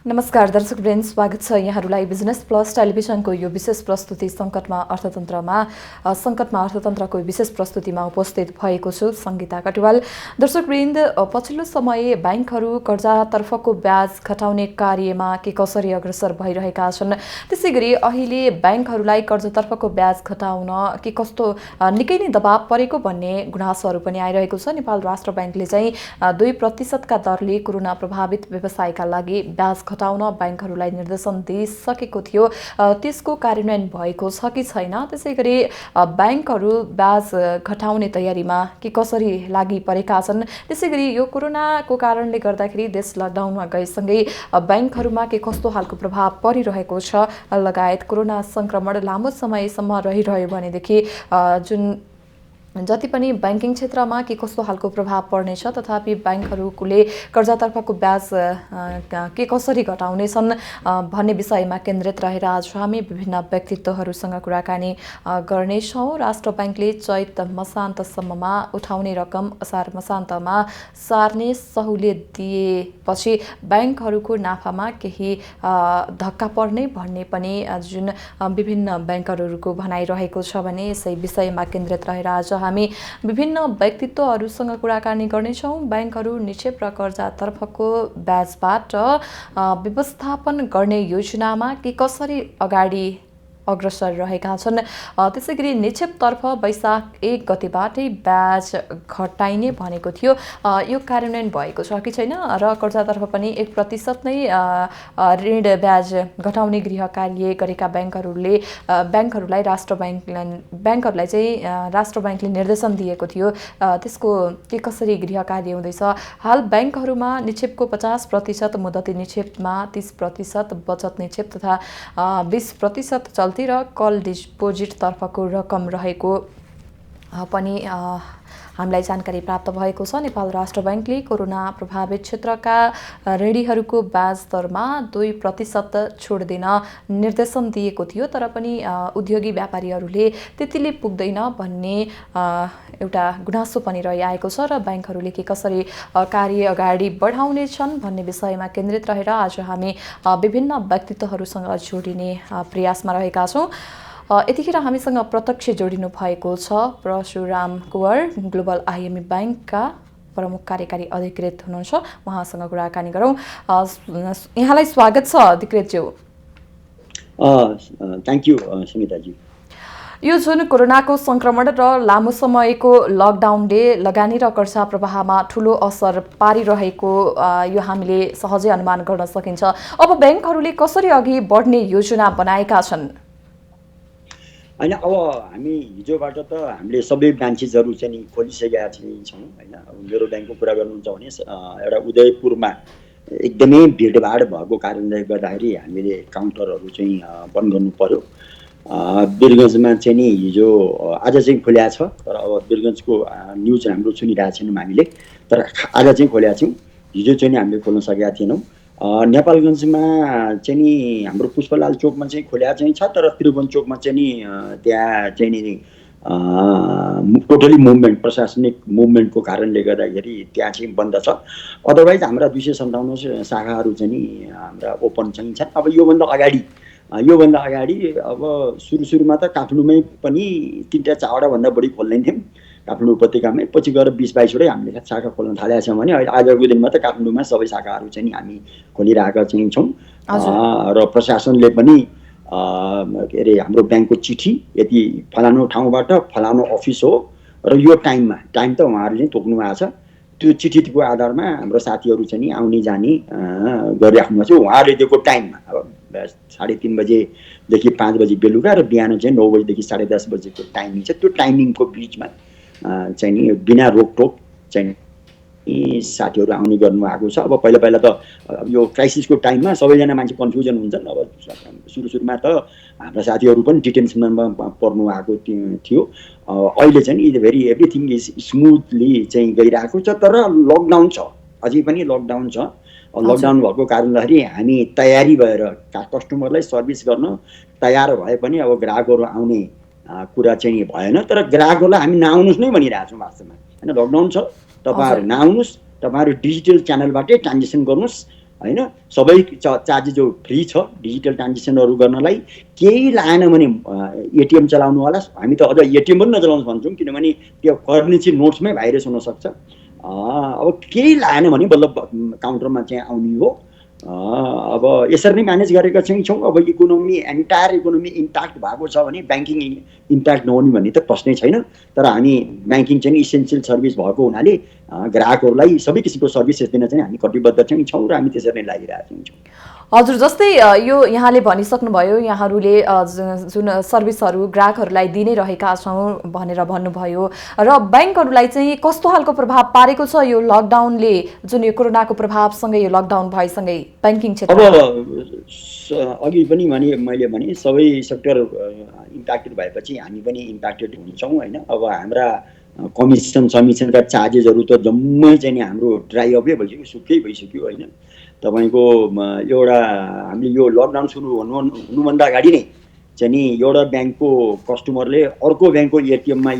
नमस्कार दर्शकवृन्द, स्वागत छ यहाँहरूलाई बिजनेस प्लस टेलिभिजनको यो विशेष प्रस्तुति सङ्कटमा अर्थतन्त्रको विशेष प्रस्तुतिमा उपस्थित भएको छु सङ्गीता कटुवाल। दर्शकवृन्द, पछिल्लो समय ब्याङ्कहरू कर्जातर्फको ब्याज घटाउने कार्यमा के कसरी अग्रसर भइरहेका छन्, त्यसैगरी अहिले ब्याङ्कहरूलाई कर्जातर्फको ब्याज घटाउन के कस्तो निकै नै दबाब परेको भन्ने गुनासोहरू पनि आइरहेको छ। नेपाल राष्ट्र ब्याङ्कले चाहिँ 2% का दरले कोरोना प्रभावित व्यवसायका लागि ब्याज घटाउन ब्याङ्कहरूलाई निर्देशन दिइसकेको थियो। त्यसको कार्यान्वयन भएको छ कि छैन, त्यसैगरी ब्याङ्कहरू ब्याज घटाउने तयारीमा के कसरी लागि परेका छन्, त्यसैगरी यो कोरोनाको कारणले गर्दाखेरि देश लकडाउनमा गएसँगै ब्याङ्कहरूमा के कस्तो खालको प्रभाव परिरहेको छ, लगायत कोरोना सङ्क्रमण लामो समयसम्म रहिरह्यो भनेदेखि जति पनि ब्याङ्किङ क्षेत्रमा के कस्तो खालको प्रभाव पर्नेछ, तथापि ब्याङ्कहरूले कर्जातर्फको ब्याज के कसरी घटाउनेछन् भन्ने विषयमा केन्द्रित रहेर आज हामी विभिन्न व्यक्तित्वहरूसँग कुराकानी गर्नेछौँ। राष्ट्र ब्याङ्कले चैत मसान्तसम्ममा उठाउने रकम असार मसान्तमा सार्ने सहुलियत दिएपछि ब्याङ्कहरूको नाफामा केही धक्का पर्ने भन्ने पनि जुन विभिन्न ब्याङ्करहरूको भनाइरहेको छ भने यसै विषयमा केन्द्रित रहेर आज हामी विभिन्न व्यक्तित्वहरूसँग कुराकानी गर्नेछौँ। ब्याङ्कहरू निक्षेप र कर्जातर्फको ब्याजबाट व्यवस्थापन गर्ने योजनामा के कसरी अगाडि अग्रसर रहेका छन्, त्यसैगरी निक्षेपतर्फ वैशाख 1 गतेबाटै ब्याज घटाइने भनेको थियो, यो कार्यान्वयन भएको छ कि छैन, र कर्जातर्फ पनि 1% नै ऋण ब्याज घटाउने गृह कार्य गरेका ब्याङ्कहरूलाई ब्याङ्कहरूलाई चाहिँ राष्ट्र ब्याङ्कले निर्देशन दिएको थियो। त्यसको के कसरी गृह कार्य हुँदैछ? हाल ब्याङ्कहरूमा निक्षेपको 50% मुदती निक्षेपमा 30% बचत निक्षेप तथा 20% चल्ती र कल डिपोजिट तर्फको रकम रहेको पनि हामीलाई जानकारी प्राप्त भएको छ। नेपाल राष्ट्र ब्याङ्कले कोरोना प्रभावित क्षेत्रका ऋणीहरूको ब्याज दरमा 2% छोड दिन निर्देशन दिएको थियो, तर पनि उद्योगी व्यापारीहरूले त्यतिले पुग्दैन भन्ने एउटा गुनासो पनि रहिआएको छ र ब्याङ्कहरूले के कसरी कार्य अगाडि बढाउनेछन् भन्ने विषयमा केन्द्रित रहेर आज हामी विभिन्न व्यक्तित्वहरूसँग जोडिने प्रयासमा रहेका छौँ। यतिखेर हामीसँग प्रत्यक्ष जोडिनु भएको छ परशुराम कुँवर, ग्लोबल IME ब्याङ्कका प्रमुख कार्यकारी अधिकृत हुनुहुन्छ। उहाँसँग कुराकानी गरौँ। यहाँलाई स्वागत छ अधिकृतज्यू। Thank you सङ्गीताजी। यो जुन कोरोनाको सङ्क्रमण र लामो समयको लकडाउनले लगानी र कर्जा प्रवाहमा ठुलो असर पारिरहेको यो हामीले सहजै अनुमान गर्न सकिन्छ। अब ब्याङ्कहरूले कसरी अघि बढ्ने योजना बनाएका छन्? होइन, अब हामी हिजोबाट त हामीले सबै ब्रान्चेसहरू चाहिँ नि खोलिसकेका छौँ होइन। अब मेरो ब्याङ्कको कुरा गर्नुहुन्छ भने एउटा उदयपुरमा एकदमै भिडभाड भएको कारणले गर्दाखेरि हामीले काउन्टरहरू चाहिँ बन्द गर्नु पर्यो। वीरगञ्जमा चाहिँ नि हिजो आज चाहिँ खोल्या छ, तर अब वीरगञ्जको न्युज हाम्रो सुनिरहेको छैनौँ हामीले, तर आज चाहिँ खोल्या छौँ। हिजो चाहिँ नि हामीले खोल्न सकेका थिएनौँ। नेपालगञ्जमा चाहिँ नि हाम्रो पुष्पलाल चोकमा चाहिँ खोल्या चाहिँ छ, तर त्रिभुवन चोकमा चाहिँ नि त्यहाँ चाहिँ नि टोटली मुभमेन्ट, प्रशासनिक मुभमेन्टको कारणले गर्दाखेरि त्यहाँ चाहिँ बन्द छ। अदरवाइज हाम्रा 257 शाखाहरू चाहिँ नि हाम्रा ओपन चाहिँ छन्। अब योभन्दा अगाडि अब सुरुमा त काठमाडौँमै पनि 3-4वटा भन्दा बढी खोल्ने थियौँ काठमाडौँ उपत्यकामै। पछि गएर 20-22वटै हामीले शाखा खोल्न थालेका छौँ भने अहिले आजको दिनमा त काठमाडौँमा सबै शाखाहरू चाहिँ नि हामी खोलिरहेका चाहिँ छौँ। र प्रशासनले पनि के अरे हाम्रो ब्याङ्कको चिठी यति फलानु ठाउँबाट फलानु अफिस हो र यो टाइम त उहाँहरूले तोक्नु भएको छ, त्यो चिठीको आधारमा हाम्रो साथीहरू चाहिँ नि आउने जाने गरिराख्नु भएको छ। उहाँहरूले दिएको टाइममा अब 3:30 बजेदेखि 5 बजे बेलुका र बिहान चाहिँ 9 बजेदेखि 10:30 बजेको टाइमिङ छ। त्यो टाइमिङको बिचमा चाहिँ नि बिना रोकटोक चाहिँ साथीहरू आउने गर्नुभएको छ। अब पहिला त यो क्राइसिसको टाइममा सबैजना मान्छे कन्फ्युजन हुन्छन्। अब सुरुमा त हाम्रा साथीहरू पनि डिटेन्सनमा पर्नु भएको थियो। अहिले चाहिँ एभ्रिथिङ इज स्मुथली चाहिँ गइरहेको छ, तर लकडाउन छ, अझै पनि लकडाउन छ। लकडाउन भएको कारणले हामी तयारी भएर कस्टमरलाई सर्भिस गर्न तयार भए पनि अब ग्राहकहरू आउने कुरा चाहिँ भएन। तर ग्राहकहरूलाई हामी नआउनुहोस् नै भनिरहेको छौँ वास्तवमा होइन। लकडाउन छ, तपाईँहरू नआउनुहोस्, तपाईँहरू डिजिटल च्यानलबाटै ट्रान्जेक्सन गर्नुहोस्, होइन सबै चार्जेसहरू फ्री छ डिजिटल ट्रान्जेक्सनहरू गर्नलाई। केही लागेन भने एटिएम चलाउनु होला, हामी त अझ एटिएम पनि नचलाउनु भन्छौँ किनभने त्यो करेन्सी नोट्समै भाइरस हुनसक्छ। अब केही लागेन भने बल्ल काउन्टरमा चाहिँ आउने हो। अब यसरी नै म्यानेज गरेका चाहिँ छौँ। अब इकोनोमी एन्टायर इकोनोमी इम्प्याक्ट भएको छ भने ब्याङ्किङ इम्प्याक्ट नहुने भन्ने त प्रश्नै छैन। तर हामी ब्याङ्किङ चाहिँ इसेन्सियल सर्भिस भएको हुनाले ग्राहकहरूलाई सबै किसिमको सर्भिसेस दिन चाहिँ हामी कटिबद्ध चाहिँ छौँ र हामी त्यसरी नै लागिरहेका छौँ। हजुर, जस्तै यो यहाँले भनिसक्नुभयो यहाँहरूले जुन सर्भिसहरू ग्राहकहरूलाई दिनै रहेका छौँ भनेर भन्नुभयो, र ब्याङ्कहरूलाई चाहिँ कस्तो खालको प्रभाव पारेको छ यो लकडाउनले, जुन यो कोरोनाको प्रभावसँगै यो लकडाउन भएसँगै ब्याङ्किङ क्षेत्र? अब अघि पनि मैले भने सबै सेक्टर इम्प्याक्टेड भएपछि हामी पनि इम्प्याक्टेड हुन्छौँ होइन। अब हाम्रा कमिसनका चार्जेसहरू त जम्मै चाहिँ नि हाम्रो ड्राई अफै भइसक्यो, सुक्कै भइसक्यो होइन। तपाईँको एउटा हामीले यो लकडाउन सुरु हुनुभन्दा अगाडि नै चाहिँ नि एउटा ब्याङ्कको कस्टमरले अर्को ब्याङ्कको एटिएममा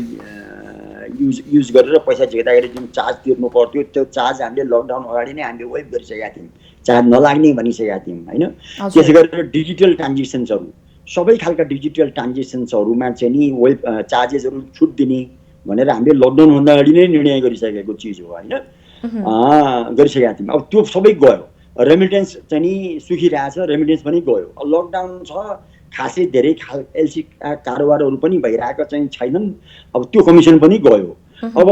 युज गरेर पैसा झिक्दाखेरि जुन चार्ज तिर्नु पर्थ्यो त्यो चार्ज हामीले लकडाउन अगाडि नै हामीले वेभ गरिसकेका थियौँ, चार्ज नलाग्ने भनिसकेका थियौँ होइन। त्यसै गरेर डिजिटल ट्रान्जेक्सन्सहरू सबै खालका डिजिटल ट्रान्जेक्सन्सहरूमा चाहिँ नि वेभ चार्जेसहरू छुट दिने भनेर हामीले लकडाउनभन्दा अगाडि नै निर्णय गरिसकेको चिज हो होइन, गरिसकेका थियौँ। अब त्यो सबै गयो। रेमिटेन्स चाहिँ नि सुखिरहेछ, रेमिटेन्स पनि गयो। लकडाउन छ, खासै धेरै एलसी कारोबारहरू पनि भइरहेका चाहिँ छैनन्, अब त्यो कमिसन पनि गयो। अब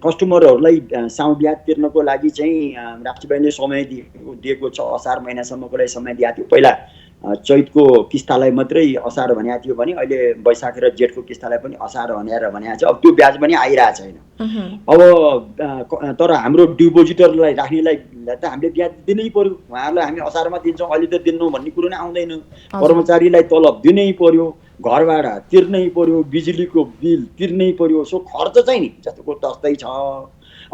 कस्टमरहरूलाई साउँ ब्याज तिर्नको लागि चाहिँ राष्ट्रिय ब्याङ्कले समय दिएको छ, असार महिनासम्मको लागि समय दिएको थियो। पहिला चैतको किस्तालाई मात्रै असार भनेको थियो भने अहिले वैशाख र जेठको किस्तालाई पनि असार भनेर भनेको छ। अब त्यो ब्याज पनि आइरहेको छैन। अब तर हाम्रो डिपोजिटरलाई राख्नेलाई त हामीले ब्याज दिनै पर्यो, उहाँहरूलाई हामी असारमा दिन्छौँ अहिले त दिन्नौँ भन्ने कुरो नै आउँदैन। कर्मचारीलाई तलब दिनै पर्यो, घर भाडा तिर्नै पर्यो, बिजुलीको बिल तिर्नै पर्यो, सो खर्च चाहिँ नि जस्तोको तस्तै छ।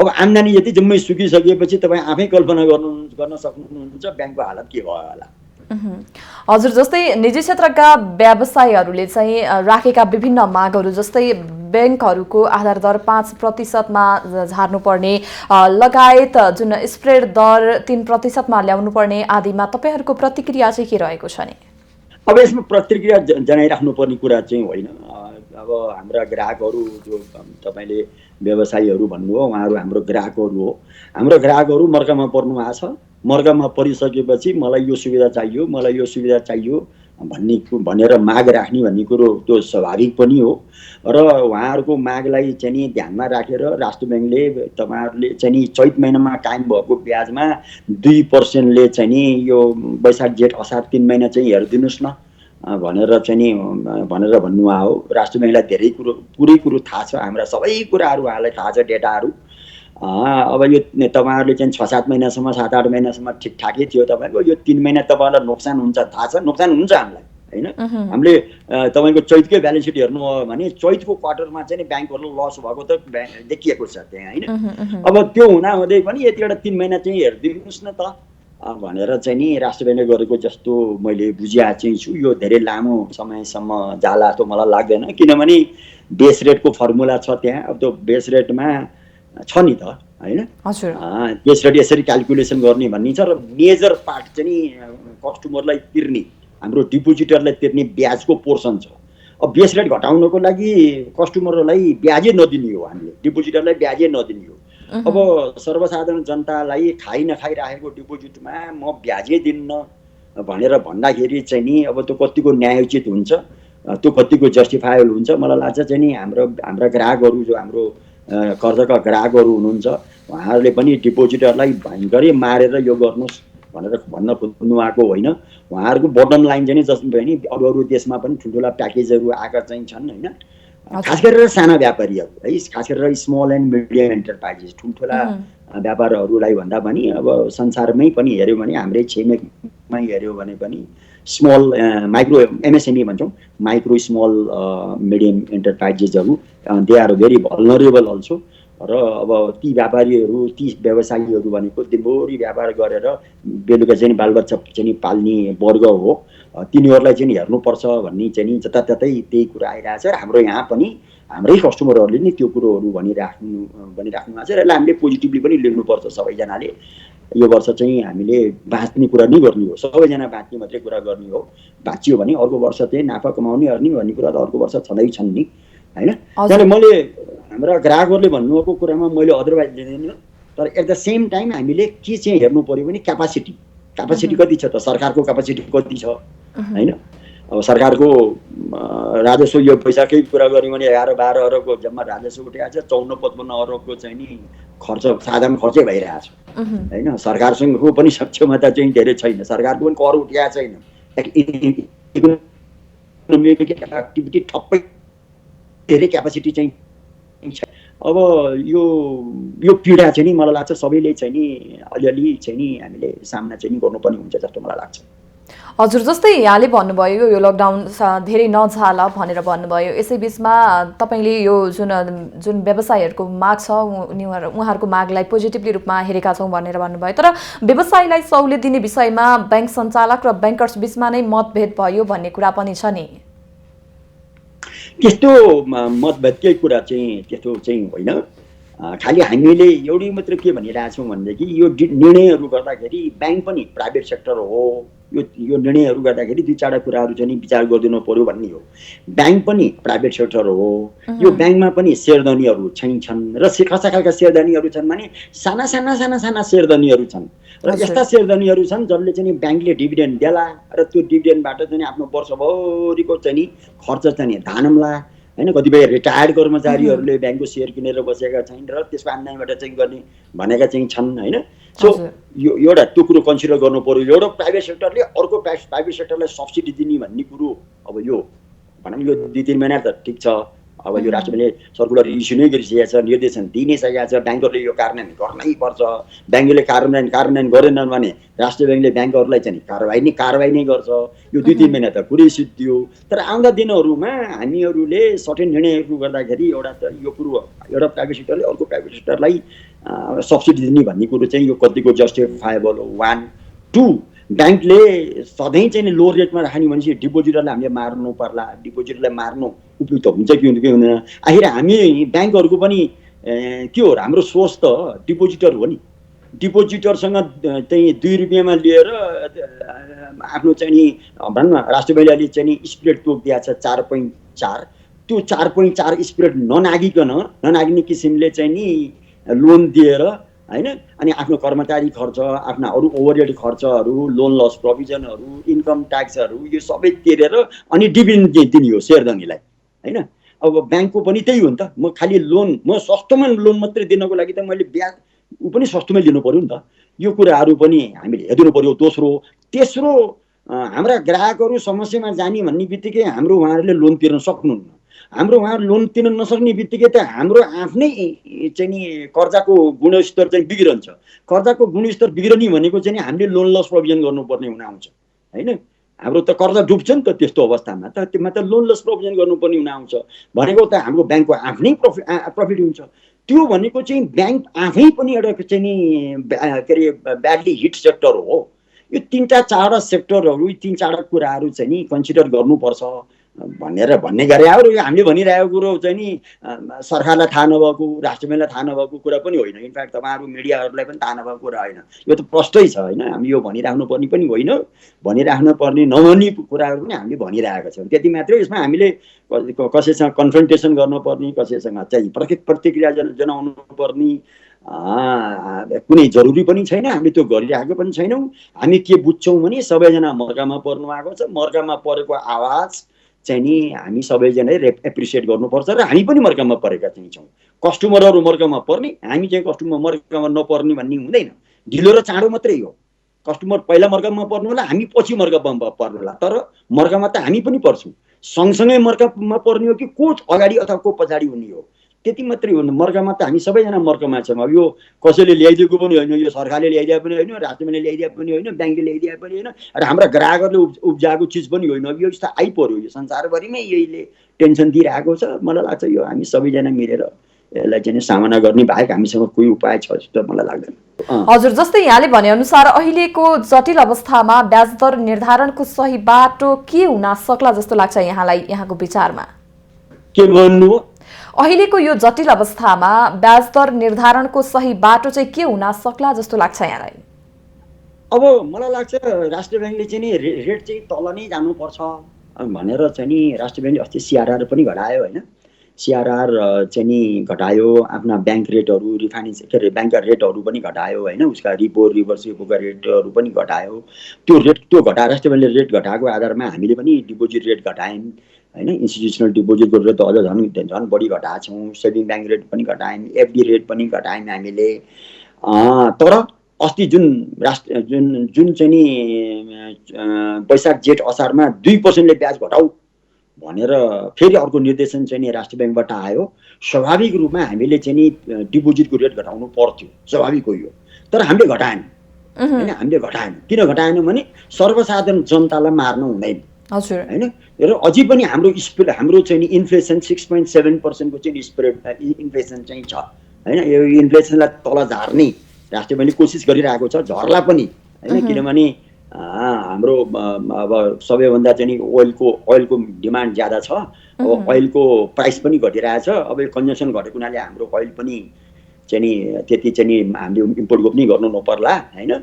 अब आम्दानी यति जम्मै सुकिसकेपछि तपाईँ आफै कल्पना गर्न सक्नुहुन्छ ब्याङ्कको हालत के भयो होला। हजुर, जस्तै निजी क्षेत्रका व्यवसायीहरूले चाहिँ राखेका विभिन्न मागहरू जस्तै ब्याङ्कहरूको आधार दर 5%मा झार्नुपर्ने लगायत जुन स्प्रेड दर 3%मा ल्याउनुपर्ने आदिमा तपाईँहरूको प्रतिक्रिया चाहिँ के रहेको छ नि? अब यसमा प्रतिक्रिया जनाइराख्नुपर्ने कुरा चाहिँ होइन। अब हाम्रा ग्राहकहरू जो तपाईँले व्यवसायीहरू भन्नुभयो उहाँहरू हाम्रो ग्राहकहरू हो। हाम्रो ग्राहकहरू मर्कामा पर्नु भएको छ। मर्कामा परिसकेपछि मलाई यो सुविधा चाहियो, मलाई यो सुविधा चाहियो भनेर माग राख्ने भन्ने कुरो त्यो स्वाभाविक पनि हो। र उहाँहरूको मागलाई चाहिँ नि ध्यानमा राखेर राष्ट्रिय ब्याङ्कले तपाईँहरूले चाहिँ नि चैत महिनामा कायम भएको ब्याजमा 2%ले चाहिँ नि यो वैशाख जेठ असार 3 महिना चाहिँ हेरिदिनुहोस् न भनेर चाहिँ नि भनेर भन्नुभएको हो। राष्ट्रिय ब्याङ्कलाई धेरै कुरो पुरै कुरो थाहा छ, हाम्रा सबै कुराहरू उहाँलाई थाहा छ, डेटाहरू। अब यो तपाईँहरूले चाहिँ 6-7 महिनासम्म 7-8 महिनासम्म ठिकठाकै थियो। तपाईँको यो 3 महिना तपाईँलाई नोक्सान हुन्छ थाहा छ, नोक्सान हुन्छ हामीलाई होइन। हामीले तपाईँको चैतकै ब्यालेन्स सिट हेर्नु हो भने चैतको क्वार्टरमा चाहिँ ब्याङ्कहरू लस भएको त देखिएको छ त्यहाँ होइन। अब त्यो हुँदाहुँदै पनि यति एउटा 3 महिना चाहिँ हेरिदिनुहोस् न त भनेर चाहिँ नि राष्ट्रिय ब्याङ्कले गरेको जस्तो मैले बुझिया चाहिँ छु। यो धेरै लामो समयसम्म जाला जस्तो मलाई लाग्दैन, किनभने बेस रेटको फर्मुला छ त्यहाँ। अब त्यो बेस रेटमा छ नि त होइन, बेस रेट यसरी क्यालकुलेसन गर्ने भन्ने छ। र मेजर पार्ट चाहिँ नि कस्टमरलाई तिर्ने हाम्रो डिपोजिटरलाई तिर्ने ब्याजको पोर्सन छ। अब बेस रेट घटाउनको लागि कस्टमरलाई ब्याजै नदिने हो, हामीले डिपोजिटरलाई ब्याजै नदिने हो। अब सर्वसाधारण जनतालाई खाइ नखाइराखेको डिपोजिटमा म ब्याजै दिन्न भनेर भन्दाखेरि चाहिँ नि अब त्यो कतिको न्यायोचित हुन्छ, त्यो कतिको जस्टिफाएबल हुन्छ। मलाई लाग्छ चाहिँ नि हाम्रा ग्राहकहरू जो हाम्रो कर्जका ग्राहकहरू हुनुहुन्छ उहाँहरूले पनि डिपोजिटरलाई भयङ्करै मारेर यो गर्नुहोस् भनेर भन्न खोज्नु भएको होइन। उहाँहरूको बटम लाइन चाहिँ जस्तो भयो नि अरू देशमा पनि ठुल्ठुला प्याकेजहरू आएका चाहिँ छन् होइन। खास गरेर साना व्यापारीहरू है, खास गरेर स्मल एन्ड मिडियम एन्टरप्राइजेस, ठुल्ठुला व्यापारहरूलाई भन्दा पनि अब संसारमै पनि हेऱ्यो भने हाम्रै छिमेकमै हेऱ्यो भने पनि स्मल माइक्रो एमएसएमई भन्छौँ, माइक्रो स्मल मिडियम एन्टरप्राइजेसहरू they are very vulnerable also. र अब ती व्यापारीहरू ती व्यवसायीहरू भनेको दिनभरि व्यापार गरेर बेलुका चाहिँ बालबच्चा चाहिँ पाल्ने वर्ग हो। तिनीहरूलाई चाहिँ हेर्नुपर्छ भन्ने चाहिँ जताततै त्यही कुरा आइरहेछ। र हाम्रो यहाँ पनि हाम्रै कस्टमरहरूले नि त्यो कुरोहरू भनिराख्नु भएको छ र यसलाई हामीले पोजिटिभली पनि लिनुपर्छ सबैजनाले। यो वर्ष चाहिँ हामीले बाँच्ने कुरा नै गर्ने हो, सबैजना बाँच्ने मात्रै कुरा गर्ने हो। बाँचियो भने अर्को वर्ष चाहिँ नाफा कमाउने अर्ने भन्ने कुरा त अर्को वर्ष छँदैछन् नि, होइन? त्यसले मैले हाम्रा ग्राहकहरूले भन्नुभएको कुरामा मैले अदरवाइज लिँदैन, तर एट द सेम टाइम हामीले के चाहिँ हेर्नु पर्यो भने क्यापासिटी कति छ त, सरकारको क्यापासिटी कति छ, होइन? अब सरकारको राजस्व यो पैसाकै कुरा गऱ्यौँ भने 11-12 अरबको जम्मा राजस्व उठाएको छ, 54-55 अरबको चाहिँ नि खर्च साधारण खर्चै भइरहेको छ, होइन? सरकारसँगको पनि क्षमता चाहिँ धेरै छैन, सरकारको पनि कर उठाएको छैन, इकोनोमिक एक्टिभिटी ठप्पै धेरै क्यापासिटी चाहिँ छ। अब यो पीडा चाहिँ नि मलाई लाग्छ सबैले चाहिँ नि अलिअलि चाहिँ नि हामीले सामना चाहिँ नि गर्नुपर्ने हुन्छ जस्तो मलाई लाग्छ। हजुर, जस्तै यहाँले भन्नुभयो यो लकडाउन धेरै नझाला भनेर भन्नुभयो, यसै बिचमा तपाईँले यो जुन व्यवसायहरूको माग छ उहाँहरूको मागलाई पोजिटिभली रूपमा हेरेका छौँ भनेर भन्नुभयो, तर व्यवसायलाई सहुलियत दिने विषयमा ब्याङ्क सञ्चालक र ब्याङ्कर्स बिचमा नै मतभेद भयो भन्ने कुरा पनि छ नि? त्यस्तो मतभेदकै कुरा चाहिँ त्यस्तो चाहिँ होइन, खालि हामीले एउटै मात्र के भनिरहेछौँ भनेदेखि यो निर्णयहरू गर्दाखेरि ब्याङ्क पनि प्राइभेट सेक्टर हो, यो निर्णयहरू गर्दाखेरि दुई चारवटा कुराहरू चाहिँ विचार गरिदिनु पर्यो भन्ने हो। ब्याङ्क पनि प्राइभेट सेक्टर हो, यो ब्याङ्कमा पनि शेयरधनीहरू छन् र कस्ता खालका शेयरधनीहरू छन् भने साना शेयरधनीहरू छन् र यस्ता शेयरधनीहरू छन् जसले चाहिँ ब्याङ्कले डिभिडेन्ड देला र त्यो डिभिडेन्डबाट चाहिँ आफ्नो वर्षभरिको चाहिँ खर्च चाहिँ धानमला, होइन? कतिपय रिटायर्ड कर्मचारीहरूले ब्याङ्कको सेयर किनेर बसेका छन् र त्यसको आम्दानीबाट चाहिँ गर्ने भनेका चाहिँ छन्, होइन? सो यो एउटा त्यो कुरो कन्सिडर गर्नु पर्यो। एउटा प्राइभेट सेक्टरले अर्को प्राइभेट सेक्टरलाई सब्सिडी दिने भन्ने कुरो अब यो भनौँ यो 2-3 महिना त ठिक छ, अब यो राष्ट्रले सर्कुलर इस्यु नै गरिसकेका छ, निर्देशन दिइ नै सकेका छ, ब्याङ्कहरूले यो कार्यान्वयन गर्नै पर्छ। ब्याङ्कले कार्यान्वयन गरेनन् भने राष्ट्रिय ब्याङ्कले ब्याङ्कहरूलाई चाहिँ कारवाही नै गर्छ। यो 2-3 महिना त पुरै सिद्धियो, तर आउँदा दिनहरूमा हामीहरूले सर्टेन निर्णयहरू गर्दाखेरि एउटा त यो कुरो एउटा प्राइभेट सेक्टरले अर्को प्राइभेट सेक्टरलाई सब्सिडी दिने भन्ने कुरो चाहिँ यो कतिको जस्टिफाएबल हो। 1, 2 ब्याङ्कले सधैँ चाहिँ लो रेटमा राख्ने भनेपछि डिपोजिटरलाई हामीले मार्नु पर्ला, डिपोजिटरलाई मार्नु उपयुक्त हुन्छ कि हुँदैन? आखिर हामी ब्याङ्कहरूको पनि के हो, हाम्रो सोच त डिपोजिटर हो नि, डिपोजिटरसँग चाहिँ 2 रुपियाँमा लिएर आफ्नो चाहिँ नि भनौँ न राष्ट्रिय ब्याङ्कले चाहिँ नि स्प्रेड तोकिदिएको छ 4.4, त्यो 4.4 स्प्रेड ननागिने किसिमले चाहिँ नि लोन दिएर, होइन? अनि आफ्नो कर्मचारी खर्च, आफ्ना अरू ओभरहेड खर्चहरू, लोन लस प्रोभिजनहरू, इन्कम ट्याक्सहरू यो सबै तिरेर अनि डिभिडेन्ड दिने हो शेयरधनीलाई, होइन? अब ब्याङ्कको पनि त्यही हो नि त, म खालि म सस्तोमा लोन मात्रै दिनको लागि त मैले ब्याज पनि सस्तोमै लिनु पर्यो नि त। यो कुराहरू पनि हामीले हेर्नु पर्यो। तेस्रो हाम्रा ग्राहकहरू समस्यामा जाने भन्ने बित्तिकै हाम्रो उहाँहरूले लोन तिर्न सक्नुहुन्न, हाम्रो उहाँहरू लोन तिर्न नसक्ने बित्तिकै त हाम्रो आफ्नै चाहिँ नि कर्जाको गुणस्तर चाहिँ बिग्रन्छ। कर्जाको गुणस्तर बिग्रने भनेको चाहिँ हामीले लोन लस प्रोभिजन गर्नुपर्ने हुन आउँछ, होइन? हाम्रो त कर्जा डुब्छ नि त, त्यस्तो अवस्थामा त त्यसमा त लोन लस प्रोभिजन गर्नुपर्ने हुन आउँछ भनेको त हाम्रो ब्याङ्कको आफ्नै प्रफिट हुन्छ। त्यो भनेको चाहिँ ब्याङ्क आफै पनि एउटा चाहिँ नि के अरे ब्याडली हिट सेक्टर हो। यो 3-4 सेक्टरहरू 3-4 कुराहरू चाहिँ नि कन्सिडर गर्नुपर्छ भन्ने गरे हो। र यो हामीले भनिरहेको कुरो चाहिँ नि सरकारलाई थाहा नभएको, राष्ट्रिय ब्याङ्कलाई थाहा नभएको कुरा पनि होइन। इनफ्याक्ट तपाईँहरू मिडियाहरूलाई पनि थाहा नभएको कुरा होइन, यो त प्रष्टै छ, होइन? हामी यो भनिराख्नु पर्ने पनि होइन, भनिराख्नु पर्ने नभन्ने कुराहरू पनि हामीले भनिरहेका छौँ, त्यति मात्रै। यसमा हामीले कसैसँग कन्फ्रन्टेसन गर्नुपर्ने, कसैसँग चाहिँ प्रतिक्रिया जनाउनु पर्ने कुनै जरुरी पनि छैन, हामीले त्यो गरिरहेको पनि छैनौँ। हामी के बुझ्छौँ भने सबैजना मर्कामा पर्नु आएको छ, मर्कामा परेको आवाज चाहिँ नि हामी सबैजनाले एप्रिसिएट गर्नुपर्छ र हामी पनि मर्कामा परेका चाहिँ छौँ। कस्टमरहरू मर्कामा पर्ने, हामी चाहिँ कस्टमर मर्कामा नपर्ने भन्ने हुँदैन, ढिलो र चाँडो मात्रै हो। कस्टमर पहिला मर्कामा पर्नु होला, हामी पछि मर्कामा पर्नु होला, तर मर्कामा त हामी पनि पर्छौँ। सँगसँगै मर्कामा पर्ने हो कि को अगाडि अथवा को पछाडि हुने हो, त्यति मात्रै हो। मर्कामा त हामी सबैजना मर्कामा छौँ। अब यो कसैले ल्याइदिएको पनि होइन, यो सरकारले ल्याइदिएको पनि होइन, राष्ट्रले ल्याइदिएको पनि होइन, ब्याङ्कले ल्याइदिएको पनि होइन, र हाम्रा ग्राहकहरूले उब्जाएको चिज पनि होइन। अब यो यस्तो आइपर्यो, यो संसारभरिमै यहीले टेन्सन दिइरहेको छ। मलाई लाग्छ यो हामी सबैजना मिलेर यसलाई चाहिँ सामना गर्ने बाहेक हामीसँग कोही उपाय छ जस्तो मलाई लाग्दैन। हजुर, जस्तै यहाँले भनेअनुसार अहिलेको जटिल अवस्थामा ब्याज दर निर्धारणको सही बाटो के हुन सक्ला जस्तो लाग्छ यहाँलाई, यहाँको विचारमा? के भन्नु? अहिलेको यो जटिल अवस्थामा ब्याज दर निर्धारणको सही बाटो चाहिँ के हुन सक्ला जस्तो लाग्छ यहाँलाई? अब मलाई लाग्छ राष्ट्रिय ब्याङ्कले चाहिँ नि रेट चाहिँ तल नै जानुपर्छ भनेर चाहिँ नि राष्ट्रिय ब्याङ्कले अस्ति सिआरआर पनि घटायो होइन। सिआरआर चाहिँ नि घटायो, आफ्ना ब्याङ्क रेटहरू रिफाइनेन्स के अरे ब्याङ्कका रेटहरू पनि घटायो होइन, उसका रिपो रिभर्स रिपोका रेटहरू पनि घटायो। त्यो घटाएर राष्ट्रिय ब्याङ्कले रेट घटाएको आधारमा हामीले पनि डिपोजिट रेट घटायौँ होइन। इन्स्टिट्युसनल डिपोजिटको रेट त अझ झन् बढी घटाएको छौँ। सेभिङ ब्याङ्क रेट पनि घटायौँ, एफडी रेट पनि घटायौँ हामीले। तर अस्ति जुन चाहिँ नि वैशाख जेठ असारमा 2%ले ब्याज घटाउ भनेर फेरि अर्को निर्देशन चाहिँ नि राष्ट्रिय ब्याङ्कबाट आयो। स्वाभाविक रूपमा हामीले चाहिँ नि डिपोजिटको रेट घटाउनु पर्थ्यो, स्वाभाविक हो यो। तर हामीले घटाएन होइन, हामीले घटाएन। किन घटाएन भने सर्वसाधारण जनतालाई मार्नु हुँदैन होइन। र अझै पनि हाम्रो चाहिँ नि इन्फ्लेसन 6.7% को चाहिँ स्प्रेड इन्फ्लेसन चाहिँ छ होइन। यो इन्फ्लेसनलाई तल झार्ने राष्ट्रिय ब्याङ्कले कोसिस गरिरहेको छ, झर्ला पनि होइन। किनभने हाम्रो अब सबैभन्दा चाहिँ नि ओइलको डिमान्ड ज्यादा छ। अब ओइलको प्राइस पनि घटिरहेछ। अब यो कन्जम्सन घटेको हुनाले हाम्रो ओइल पनि चाहिँ नि त्यति चाहिँ नि हामीले इम्पोर्टको पनि गर्नु नपर्ला होइन।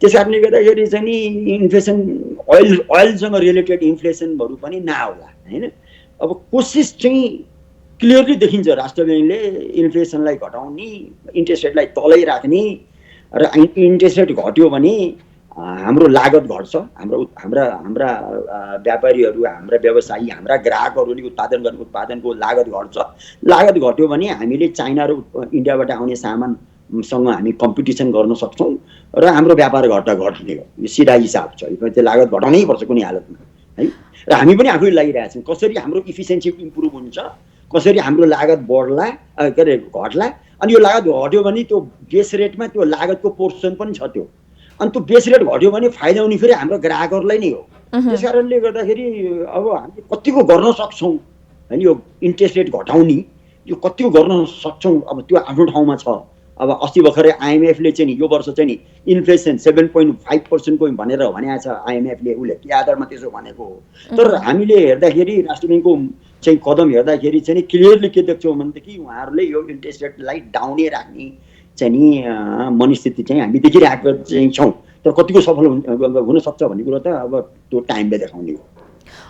त्यस कारणले गर्दाखेरि चाहिँ नि इन्फ्लेसन ओइलसँग रिलेटेड इन्फ्लेसनहरू पनि नआउला होइन। अब कोसिस चाहिँ क्लियरली देखिन्छ राष्ट्रिय ब्याङ्कले इन्फ्लेसनलाई घटाउने, इन्ट्रेस्ट रेटलाई तलै राख्ने। र इन्ट्रेस्ट रेट घट्यो भने हाम्रो लागत घट्छ, हाम्रा व्यापारीहरू, हाम्रा व्यवसायी, हाम्रा ग्राहकहरूले उत्पादन गर्ने उत्पादनको लागत घट्छ। लागत घट्यो भने हामीले चाइना र इन्डियाबाट आउने सामानसँग हामी कम्पिटिसन गर्न सक्छौँ र हाम्रो व्यापार घट्ने हो। यो सिधा हिसाब छ। त्यो लागत घटाउनै पर्छ कुनै हालतमा है। र हामी पनि आफै लागिरहेछौँ कसरी हाम्रो इफिसियन्सी इम्प्रुभ हुन्छ, कसरी हाम्रो लागत बढ्ला के अरे घट्ला। अनि यो लागत घट्यो भने त्यो बेस रेटमा त्यो लागतको पोर्सन पनि छ त्यो। अनि त्यो बेस रेट घट्यो भने फाइदा हुने फेरि हाम्रो ग्राहकहरूलाई नै हो। त्यस कारणले गर्दाखेरि अब हामीले कतिको गर्न सक्छौँ होइन यो इन्ट्रेस्ट रेट घटाउने, यो कतिको गर्न सक्छौँ अब त्यो आफ्नो ठाउँमा छ। अब अस्ति भर्खरै आइएमएफले चाहिँ नि यो वर्ष चाहिँ नि इन्फ्लेसन 7.5% को भनेर भनेको छ आइएमएफले। उसले के आधारमा त्यसो भनेको हो। तर हामीले हेर्दाखेरि राष्ट्रिय ब्याङ्कको चाहिँ कदम हेर्दाखेरि चाहिँ नि क्लियरली के देख्छौँ भनेदेखि उहाँहरूले यो इन्ट्रेस्ट रेटलाई डाउनै राख्ने चाहिँ नि मनस्थिति चाहिँ हामी देखिरहेको चाहिँ छौँ। तर कतिको सफल हुनसक्छ भन्ने कुरो त अब त्यो टाइमले देखाउने हो।